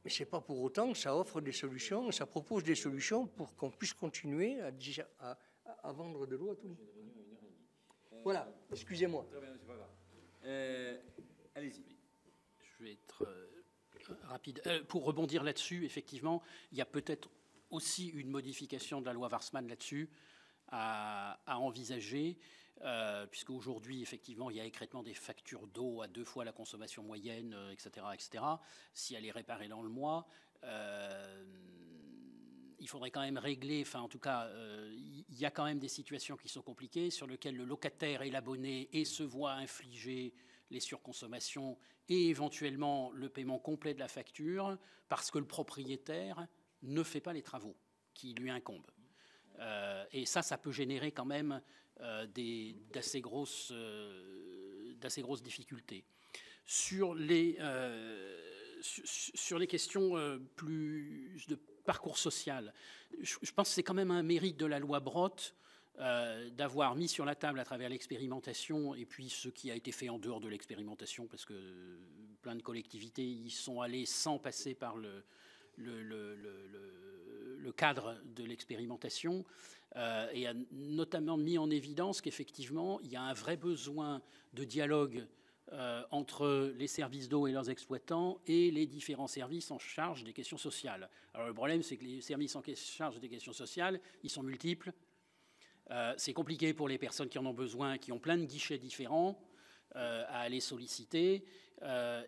Mais ce n'est pas pour autant que ça offre des solutions, ça propose des solutions pour qu'on puisse continuer à vendre de l'eau à tout le monde. Voilà, excusez-moi. Très bien, c'est pas grave. Allez-y. Je vais être rapide. Pour rebondir là-dessus, effectivement, il y a peut-être aussi une modification de la loi Warsmann là-dessus à envisager, puisque aujourd'hui, effectivement, il y a écrêtement des factures d'eau à 2 fois la consommation moyenne, etc., etc. Si elle est réparée dans le mois, il faudrait quand même régler, enfin en tout cas, il y a quand même des situations qui sont compliquées sur lesquelles le locataire et l'abonné se voient infliger les surconsommations et éventuellement le paiement complet de la facture parce que le propriétaire ne fait pas les travaux qui lui incombent. Et ça peut générer quand même d'assez grosses difficultés. Sur les questions plus de parcours social, je pense que c'est quand même un mérite de la loi Brottes d'avoir mis sur la table à travers l'expérimentation et puis ce qui a été fait en dehors de l'expérimentation, parce que plein de collectivités y sont allées sans passer par le cadre de l'expérimentation, et a notamment mis en évidence qu'effectivement, il y a un vrai besoin de dialogue entre les services d'eau et leurs exploitants et les différents services en charge des questions sociales. Alors le problème, c'est que les services en charge des questions sociales, ils sont multiples. C'est compliqué pour les personnes qui en ont besoin, qui ont plein de guichets différents à aller solliciter.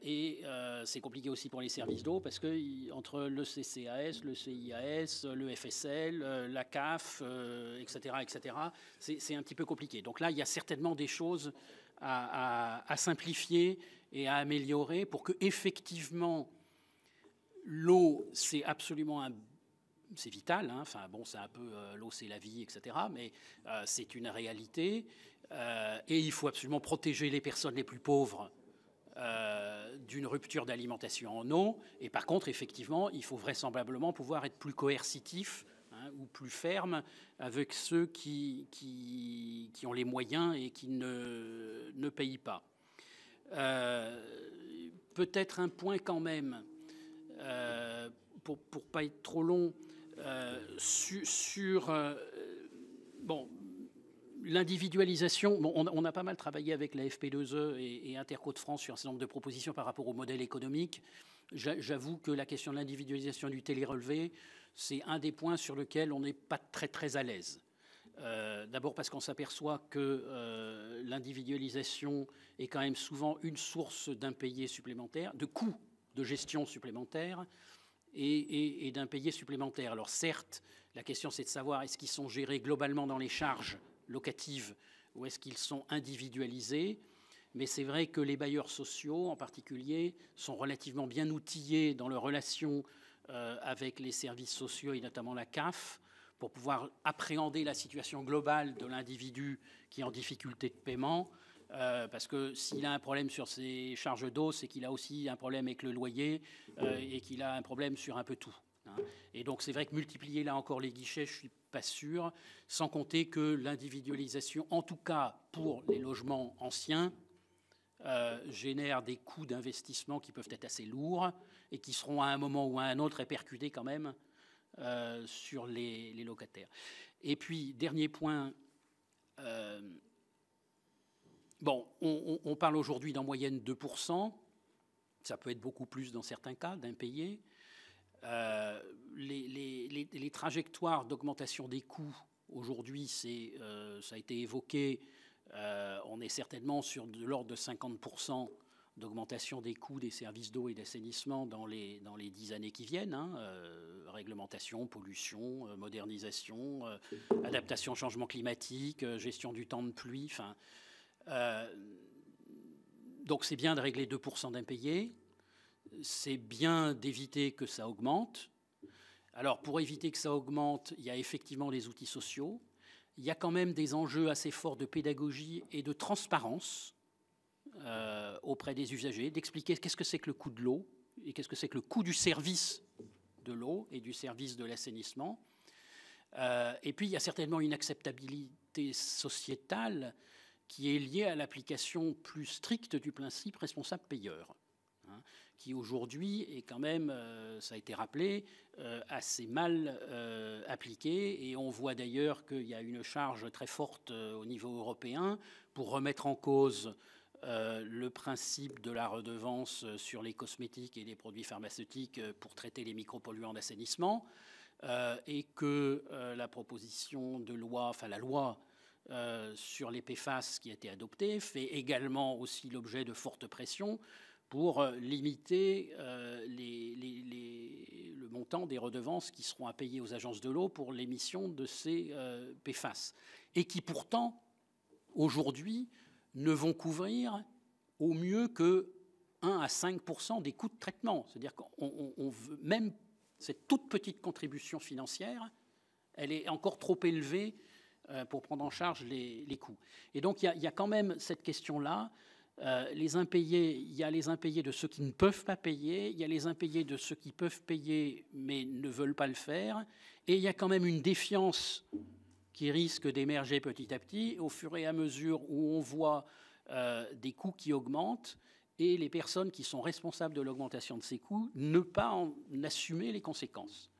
Et c'est compliqué aussi pour les services d'eau parce que entre le CCAS, le CIAS, le FSL, la CAF, etc., c'est un petit peu compliqué. Donc là, il y a certainement des choses à simplifier et à améliorer pour que effectivement l'eau, c'est absolument c'est vital, hein. Enfin bon, c'est un peu l'eau, c'est la vie, etc. Mais c'est une réalité et il faut absolument protéger les personnes les plus pauvres d'une rupture d'alimentation en eau. Et par contre, effectivement, il faut vraisemblablement pouvoir être plus coercitif, hein, ou plus ferme avec ceux qui ont les moyens et qui ne payent pas. Peut-être un point quand même, pour pas être trop long, sur l'individualisation. Bon, on a pas mal travaillé avec la FP2E et Interco de France sur un certain nombre de propositions par rapport au modèle économique. J'avoue que la question de l'individualisation du télérelevé, c'est un des points sur lequel on n'est pas très à l'aise. D'abord parce qu'on s'aperçoit que l'individualisation est quand même souvent une source d'impayés supplémentaires, de coûts de gestion supplémentaires et d'impayés supplémentaires. Alors certes, la question c'est de savoir est-ce qu'ils sont gérés globalement dans les charges locatives ou est-ce qu'ils sont individualisés. Mais c'est vrai que les bailleurs sociaux, en particulier, sont relativement bien outillés dans leurs relations avec les services sociaux et notamment la CAF pour pouvoir appréhender la situation globale de l'individu qui est en difficulté de paiement. Parce que s'il a un problème sur ses charges d'eau, c'est qu'il a aussi un problème avec le loyer et qu'il a un problème sur un peu tout. Hein. Et donc c'est vrai que multiplier là encore les guichets, je ne suis pas sûr, sans compter que l'individualisation, en tout cas pour les logements anciens, génère des coûts d'investissement qui peuvent être assez lourds et qui seront à un moment ou à un autre répercutés quand même sur les locataires. Et puis, dernier point, on parle aujourd'hui d'en moyenne 2%, ça peut être beaucoup plus dans certains cas d'impayés. Les trajectoires d'augmentation des coûts, aujourd'hui, ça a été évoqué, on est certainement sur de l'ordre de 50% d'augmentation des coûts des services d'eau et d'assainissement dans les 10 années qui viennent. Hein, réglementation, pollution, modernisation, adaptation au changement climatique, gestion du temps de pluie. Enfin, donc c'est bien de régler 2% d'impayés. C'est bien d'éviter que ça augmente. Alors pour éviter que ça augmente, il y a effectivement les outils sociaux. Il y a quand même des enjeux assez forts de pédagogie et de transparence auprès des usagers, d'expliquer qu'est-ce que c'est que le coût de l'eau et qu'est-ce que c'est que le coût du service de l'eau et du service de l'assainissement. Et puis il y a certainement une acceptabilité sociétale qui est liée à l'application plus stricte du principe responsable-payeur, hein, qui aujourd'hui est quand même, ça a été rappelé, assez mal appliqué. Et on voit d'ailleurs qu'il y a une charge très forte au niveau européen pour remettre en cause le principe de la redevance sur les cosmétiques et les produits pharmaceutiques pour traiter les micropolluants d'assainissement, et que la proposition de loi, enfin la loi sur les PFAS qui a été adoptée fait également aussi l'objet de fortes pressions pour limiter le montant des redevances qui seront à payer aux agences de l'eau pour l'émission de ces PFAS, et qui pourtant, aujourd'hui, ne vont couvrir au mieux que 1 à 5% des coûts de traitement. C'est-à-dire qu'on veut, même cette toute petite contribution financière, elle est encore trop élevée pour prendre en charge les coûts. Et donc il y a quand même cette question-là Les impayés, il y a les impayés de ceux qui ne peuvent pas payer, il y a les impayés de ceux qui peuvent payer mais ne veulent pas le faire, et il y a quand même une défiance qui risque d'émerger petit à petit au fur et à mesure où on voit des coûts qui augmentent et les personnes qui sont responsables de l'augmentation de ces coûts ne pas en assumer les conséquences.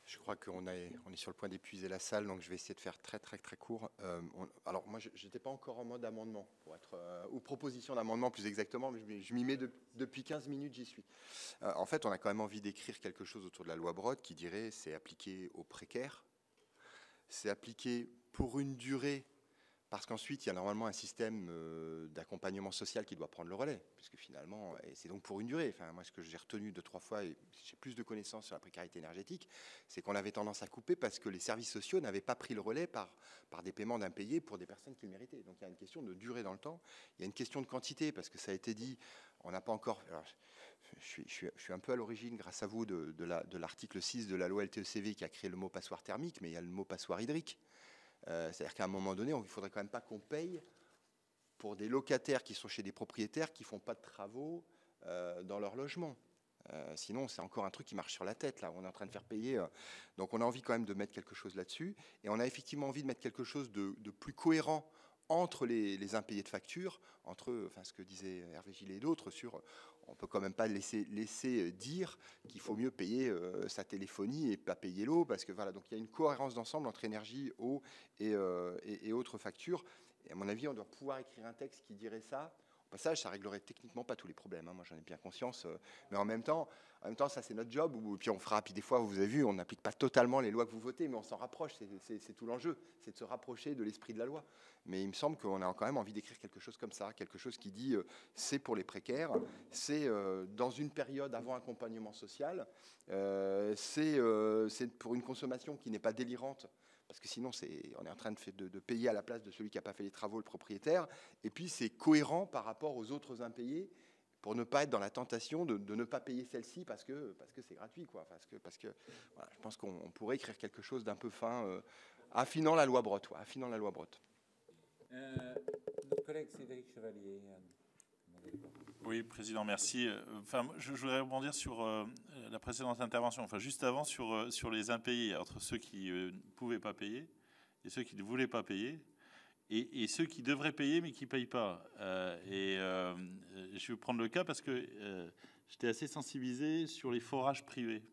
Je crois qu'on est sur le point d'épuiser la salle, donc je vais essayer de faire très court. Alors moi, je n'étais pas encore en mode amendement, ou proposition d'amendement plus exactement, mais je m'y mets depuis 15 minutes, j'y suis. En fait, on a quand même envie d'écrire quelque chose autour de la loi Brottes qui dirait c'est appliqué aux précaires, c'est appliqué pour une durée, parce qu'ensuite, il y a normalement un système d'accompagnement social qui doit prendre le relais, puisque finalement, et c'est donc pour une durée. Enfin, moi, ce que j'ai retenu 2-3 fois, et j'ai plus de connaissances sur la précarité énergétique, c'est qu'on avait tendance à couper parce que les services sociaux n'avaient pas pris le relais par des paiements d'impayés pour des personnes qui le méritaient. Donc, il y a une question de durée dans le temps. Il y a une question de quantité, parce que ça a été dit, on n'a pas encore... Alors, je suis un peu à l'origine, grâce à vous, de l'article 6 de la loi LTECV qui a créé le mot passoire thermique, mais il y a le mot passoire hydrique. C'est-à-dire qu'à un moment donné, il ne faudrait quand même pas qu'on paye pour des locataires qui sont chez des propriétaires qui ne font pas de travaux dans leur logement. Sinon, c'est encore un truc qui marche sur la tête, là. On est en train de faire payer. Donc, on a envie quand même de mettre quelque chose là-dessus. Et on a effectivement envie de mettre quelque chose de plus cohérent entre les impayés de factures, entre ce que disait Hervé Gillet et d'autres, on ne peut quand même pas laisser dire qu'il faut mieux payer sa téléphonie et pas payer l'eau, parce que voilà, donc il y a une cohérence d'ensemble entre énergie, eau et autres factures. Et à mon avis, on doit pouvoir écrire un texte qui dirait ça. Au passage, ça réglerait techniquement pas tous les problèmes, hein, moi j'en ai bien conscience, mais en même temps, ça c'est notre job, puis on fera, puis des fois, vous avez vu, on n'applique pas totalement les lois que vous votez, mais on s'en rapproche, c'est tout l'enjeu, c'est de se rapprocher de l'esprit de la loi. Mais il me semble qu'on a quand même envie d'écrire quelque chose comme ça, quelque chose qui dit c'est pour les précaires, c'est dans une période avant accompagnement social, c'est pour une consommation qui n'est pas délirante, parce que sinon on est en train de payer à la place de celui qui n'a pas fait les travaux, le propriétaire, et puis c'est cohérent par rapport aux autres impayés, pour ne pas être dans la tentation de ne pas payer celle-ci parce que c'est gratuit, quoi. Parce que voilà, je pense qu'on pourrait écrire quelque chose d'un peu fin, affinant la loi Brottes, affinant la loi Brottes. Notre collègue Cédric Chevalier. Oui, Président, merci. Enfin, je voudrais rebondir sur la précédente intervention, enfin juste avant, sur les impayés, entre ceux qui ne pouvaient pas payer et ceux qui ne voulaient pas payer, et ceux qui devraient payer mais qui ne payent pas. Je vais prendre le cas parce que j'étais assez sensibilisé sur les forages privés.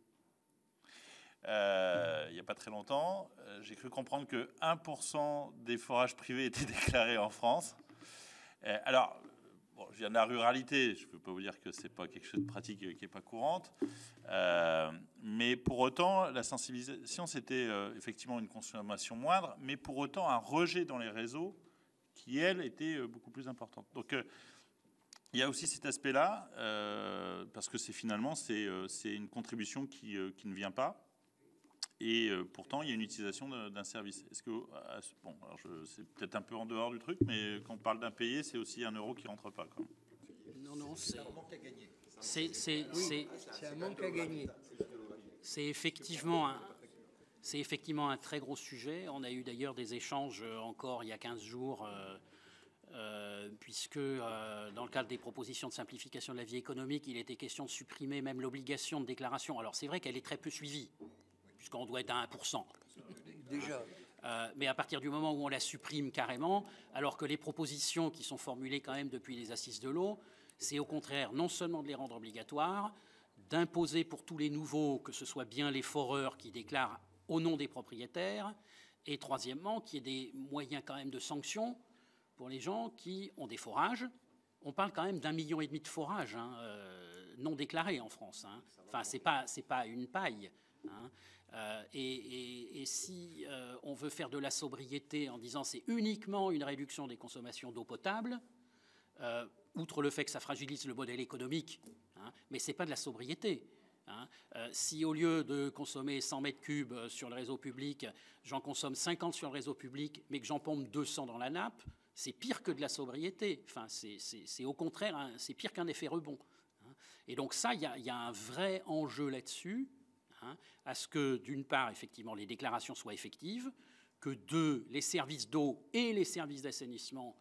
Il n'y a pas très longtemps, j'ai cru comprendre que 1% des forages privés étaient déclarés en France. Alors, bon, je viens de la ruralité, je ne peux pas vous dire que ce n'est pas quelque chose de pratique qui n'est pas courante, mais pour autant, la sensibilisation, c'était effectivement une consommation moindre, mais pour autant un rejet dans les réseaux qui, elle, était beaucoup plus importante. Donc, il y a aussi cet aspect-là, parce que finalement, c'est une contribution qui ne vient pas. Et pourtant, il y a une utilisation d'un service. Est-ce que, bon, c'est peut-être un peu en dehors du truc, mais quand on parle d'impayé, c'est aussi 1 euro qui ne rentre pas, quand même. Non, c'est un manque à gagner. C'est un manque à gagner. C'est effectivement un très gros sujet. On a eu d'ailleurs des échanges encore il y a 15 jours, puisque dans le cadre des propositions de simplification de la vie économique, il était question de supprimer même l'obligation de déclaration. Alors c'est vrai qu'elle est très peu suivie, puisqu'on doit être à 1%. Déjà. Mais à partir du moment où on la supprime carrément, alors que les propositions qui sont formulées quand même depuis les assises de l'eau, c'est au contraire non seulement de les rendre obligatoires, d'imposer pour tous les nouveaux que ce soit bien les foreurs qui déclarent au nom des propriétaires, et troisièmement, qu'il y ait des moyens quand même de sanctions pour les gens qui ont des forages. On parle quand même d'1,5 million de forages non déclarés en France. Enfin, c'est pas une paille. Et si on veut faire de la sobriété en disant c'est uniquement une réduction des consommations d'eau potable, outre le fait que ça fragilise le modèle économique, mais ce n'est pas de la sobriété. Si au lieu de consommer 100 mètres cubes sur le réseau public, j'en consomme 50 sur le réseau public, mais que j'en pompe 200 dans la nappe, c'est pire que de la sobriété. Enfin, c'est au contraire, c'est pire qu'un effet rebond. Et donc ça, il y a un vrai enjeu là-dessus, à ce que, d'une part, effectivement, les déclarations soient effectives, que les services d'eau et les services d'assainissement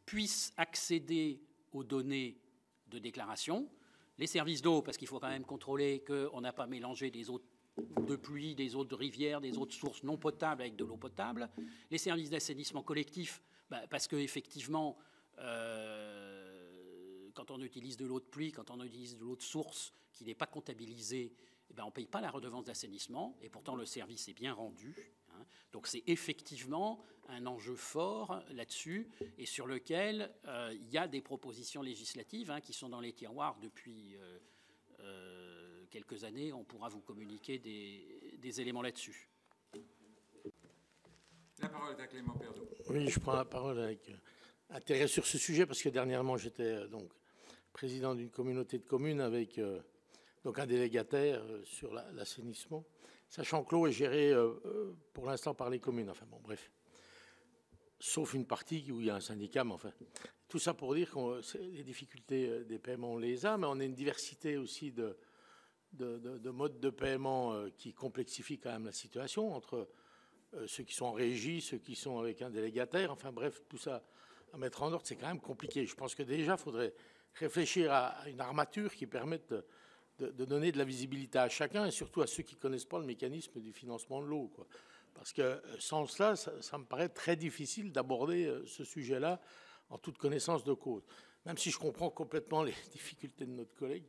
puissent accéder aux données de déclaration. Les services d'eau, parce qu'il faut quand même contrôler qu'on n'a pas mélangé des eaux de pluie, des eaux de rivière, des eaux de sources non potables avec de l'eau potable. Les services d'assainissement collectif, parce qu'effectivement, quand on utilise de l'eau de pluie, quand on utilise de l'eau de source qui n'est pas comptabilisée, on ne paye pas la redevance d'assainissement, et pourtant le service est bien rendu. Donc c'est effectivement un enjeu fort là-dessus, et sur lequel il y a des propositions législatives qui sont dans les tiroirs depuis quelques années. On pourra vous communiquer des éléments là-dessus. La parole est à Clément Perdoux. Oui, je prends la parole avec intérêt sur ce sujet, parce que dernièrement, j'étais donc président d'une communauté de communes avec donc un délégataire sur l'assainissement, sachant que l'eau est gérée pour l'instant par les communes. Enfin bon, bref. Sauf une partie où il y a un syndicat, mais enfin. Tout ça pour dire que les difficultés des paiements, on les a, mais on a une diversité aussi de modes de paiement qui complexifient quand même la situation entre ceux qui sont en régie, ceux qui sont avec un délégataire. Enfin bref, tout ça à mettre en ordre, c'est quand même compliqué. Je pense que déjà, il faudrait réfléchir à une armature qui permette de donner de la visibilité à chacun et surtout à ceux qui ne connaissent pas le mécanisme du financement de l'eau, quoi. Parce que sans cela, ça me paraît très difficile d'aborder ce sujet-là en toute connaissance de cause. Même si je comprends complètement les difficultés de notre collègue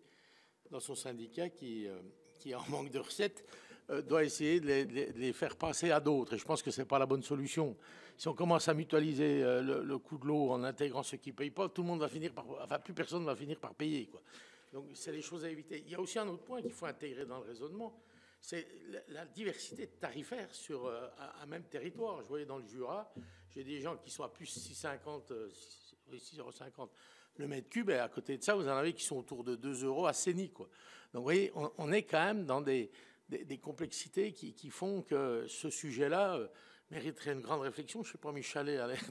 dans son syndicat qui est en manque de recettes, doit essayer de les faire passer à d'autres. Et je pense que ce n'est pas la bonne solution. Si on commence à mutualiser le coût de l'eau en intégrant ceux qui ne payent pas, tout le monde va finir par... Enfin, plus personne ne va finir par payer, quoi. Donc, c'est les choses à éviter. Il y a aussi un autre point qu'il faut intégrer dans le raisonnement, c'est la diversité tarifaire sur un même territoire. Je voyais dans le Jura, j'ai des gens qui sont à plus 6,50 € le mètre cube, et à côté de ça, vous en avez qui sont autour de 2 € à Sény, quoi. Donc, vous voyez, on est quand même dans des complexités qui font que ce sujet-là mériterait une grande réflexion. Je ne sais pas, Michalet a l'air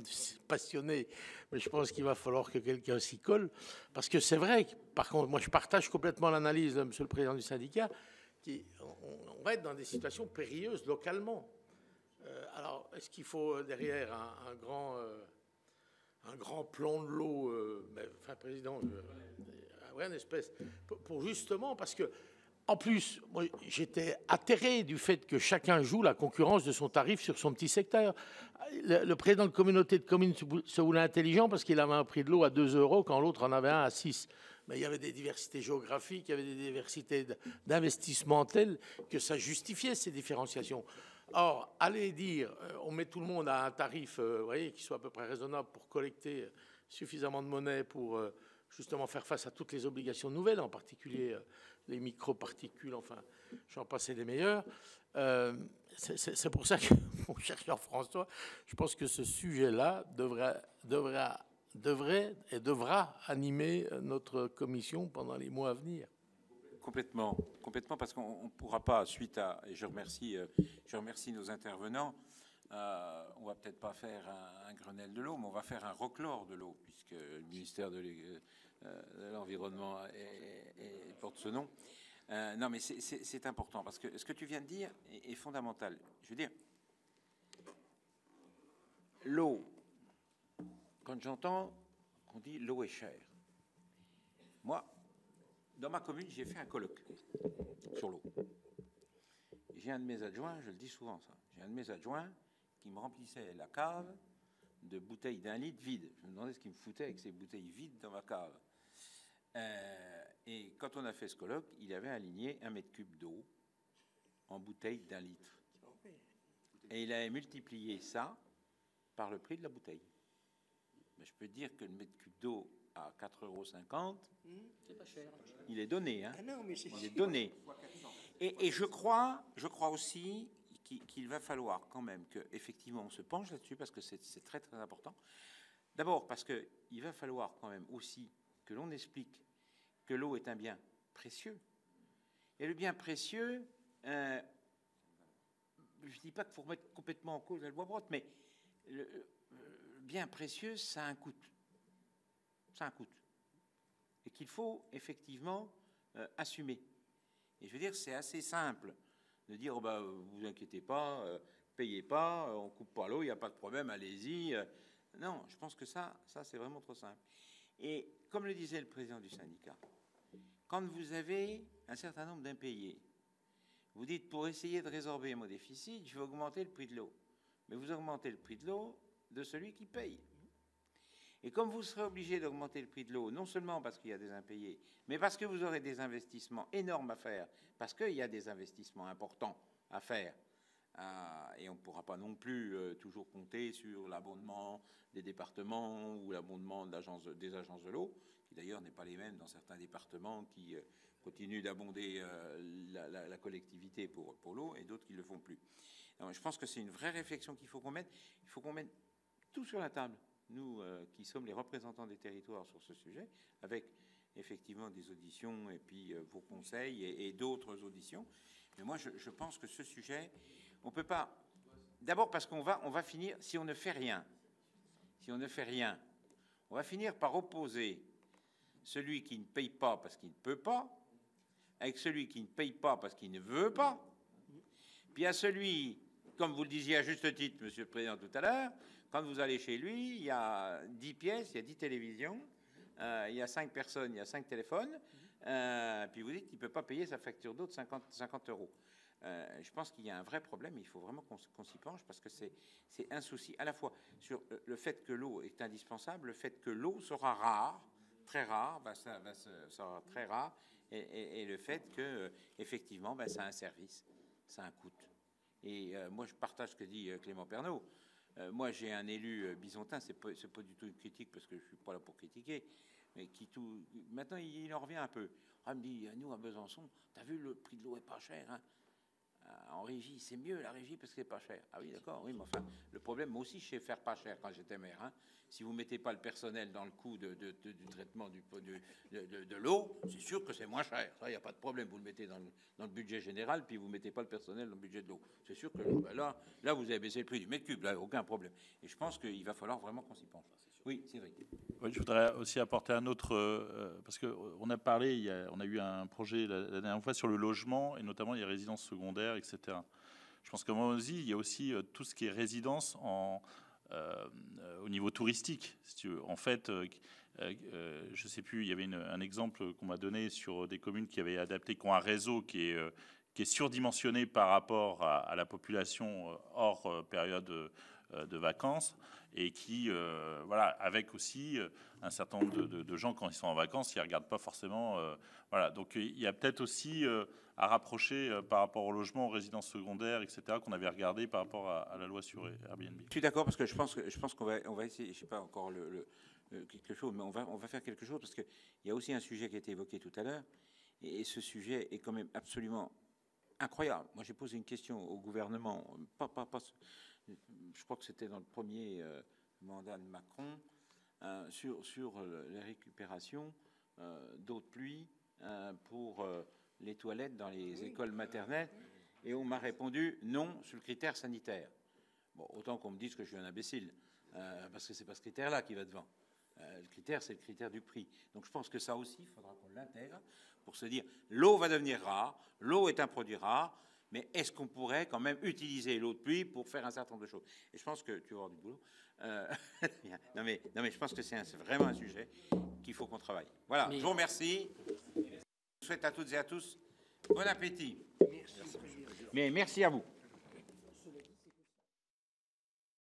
passionné, mais je pense qu'il va falloir que quelqu'un s'y colle. Parce que c'est vrai, par contre, moi je partage complètement l'analyse de Monsieur le Président du syndicat, on va être dans des situations périlleuses localement. Alors, est-ce qu'il faut derrière un grand plan de l'eau, enfin, Président, une espèce, pour justement, parce que en plus, moi, j'étais atterré du fait que chacun joue la concurrence de son tarif sur son petit secteur. Le président de communauté de communes se voulait intelligent parce qu'il avait un prix de l'eau à 2 € quand l'autre en avait un à 6. Mais il y avait des diversités géographiques, il y avait des diversités d'investissement telles que ça justifiait ces différenciations. Or, aller dire, on met tout le monde à un tarif qui soit à peu près raisonnable pour collecter suffisamment de monnaie pour justement faire face à toutes les obligations nouvelles, en particulier les microparticules, enfin, j'en passais des meilleurs. C'est pour ça que, mon cher Jean-François, je pense que ce sujet-là devra animer notre commission pendant les mois à venir. Complètement, parce qu'on ne pourra pas, suite à... Et je remercie nos intervenants. On va peut-être pas faire un Grenelle de l'eau, mais on va faire un Roclore de l'eau, puisque le ministère de l'Environnement porte ce nom. Non, mais c'est important, parce que ce que tu viens de dire est fondamental. Je veux dire, l'eau, quand j'entends qu'on dit l'eau est chère, moi, dans ma commune, j'ai fait un colloque sur l'eau. J'ai un de mes adjoints, je le dis souvent ça, j'ai un de mes adjoints qui me remplissait la cave de bouteilles d'1 litre vides. Je me demandais ce qu'il me foutait avec ces bouteilles vides dans ma cave. Et quand on a fait ce colloque, il avait aligné 1 mètre cube d'eau en bouteille d'1 litre. Et il avait multiplié ça par le prix de la bouteille. Mais je peux dire que le mètre cube d'eau à 4,50 €, c'est pas cher. Il est donné. Hein. Ah non, mais il est donné. Et je crois aussi qu'il va falloir quand même qu'effectivement on se penche là-dessus, parce que c'est très très important. D'abord parce qu'il va falloir quand même aussi que l'on explique que l'eau est un bien précieux. Et le bien précieux, je ne dis pas qu'il faut remettre complètement en cause la loi Brottes, mais le bien précieux, ça a un coût. Ça a un coût. Et qu'il faut effectivement assumer. Et je veux dire, c'est assez simple de dire, oh bah, vous inquiétez pas, payez pas, on coupe pas l'eau, il n'y a pas de problème, allez-y. Non, je pense que ça c'est vraiment trop simple. Et comme le disait le président du syndicat, quand vous avez un certain nombre d'impayés, vous dites, pour essayer de résorber mon déficit, je vais augmenter le prix de l'eau. Mais vous augmentez le prix de l'eau de celui qui paye. Et comme vous serez obligé d'augmenter le prix de l'eau, non seulement parce qu'il y a des impayés, mais parce que vous aurez des investissements énormes à faire, parce qu'il y a des investissements importants à faire, et on ne pourra pas non plus toujours compter sur l'abondement des départements ou l'abondement des agences de l'eau, qui d'ailleurs n'est pas les mêmes dans certains départements qui continuent d'abonder la collectivité pour l'eau et d'autres qui ne le font plus. Alors, je pense que c'est une vraie réflexion qu'il faut qu'on mette. Il faut qu'on mette tout sur la table, nous qui sommes les représentants des territoires sur ce sujet, avec effectivement des auditions et puis vos conseils et d'autres auditions. Mais moi, je pense que ce sujet, on ne peut pas... D'abord parce qu'on va finir, si on ne fait rien, on va finir par opposer celui qui ne paye pas parce qu'il ne peut pas, avec celui qui ne paye pas parce qu'il ne veut pas, puis à celui, comme vous le disiez à juste titre, Monsieur le Président, tout à l'heure, quand vous allez chez lui, il y a 10 pièces, il y a 10 télévisions, il y a 5 personnes, il y a 5 téléphones, puis vous dites qu'il ne peut pas payer sa facture d'eau de 50 euros. Je pense qu'il y a un vrai problème, il faut vraiment qu'on s'y penche, parce que c'est un souci à la fois sur le fait que l'eau est indispensable, le fait que l'eau sera rare, très rare, ça sera très rare, et le fait que, effectivement, ça a un service, ça a un coût. Et moi, je partage ce que dit Clément Pernaut. Moi, j'ai un élu bisontin, c'est pas du tout une critique, parce que je suis pas là pour critiquer, mais maintenant, il en revient un peu. Il me dit, nous, à Besançon, t'as vu, le prix de l'eau est pas cher, hein. En régie, c'est mieux la régie parce que c'est pas cher. Ah oui, d'accord, oui, mais enfin, le problème, moi aussi, je sais faire pas cher quand j'étais maire. Hein. Si vous mettez pas le personnel dans le coût du traitement de l'eau, c'est sûr que c'est moins cher. Ça, il n'y a pas de problème. Vous le mettez dans le budget général, puis vous mettez pas le personnel dans le budget de l'eau. C'est sûr que là, vous avez baissé le prix du mètre cube, là, aucun problème. Et je pense qu'il va falloir vraiment qu'on s'y penche. Oui, c'est vrai. Oui, je voudrais aussi apporter un autre, parce qu'on a parlé, on a eu un projet la dernière fois sur le logement, et notamment les résidences secondaires, etc. Je pense qu'à Montmorency, il y a aussi tout ce qui est résidence au niveau touristique. Si tu veux. En fait, je ne sais plus, il y avait un exemple qu'on m'a donné sur des communes qui avaient adapté, qui ont un réseau qui est surdimensionné par rapport à la population hors période de vacances, et qui, voilà, avec aussi un certain nombre de gens, quand ils sont en vacances, ils ne regardent pas forcément. Voilà, donc il y a peut-être aussi à rapprocher par rapport au logement, aux résidences secondaires, etc., qu'on avait regardé par rapport à la loi sur Airbnb. Je suis d'accord, parce que je pense qu'on va essayer, je ne sais pas encore quelque chose, mais on va faire quelque chose, parce qu'il y a aussi un sujet qui a été évoqué tout à l'heure, et ce sujet est quand même absolument incroyable. Moi, j'ai posé une question au gouvernement, je crois que c'était dans le premier mandat de Macron, sur la récupération d'eau de pluie pour les toilettes dans les écoles maternelles, et on m'a répondu non sur le critère sanitaire. Bon, autant qu'on me dise que je suis un imbécile, parce que c'est pas ce critère-là qui va devant. Le critère, c'est le critère du prix. Donc je pense que ça aussi, il faudra qu'on l'intègre pour se dire, l'eau va devenir rare, l'eau est un produit rare, mais est-ce qu'on pourrait quand même utiliser l'eau de pluie pour faire un certain nombre de choses? Et je pense que tu vas avoir du boulot. Non, mais je pense que c'est vraiment un sujet qu'il faut qu'on travaille. Voilà, je vous remercie. Je souhaite à toutes et à tous bon appétit. Merci. Mais merci à vous.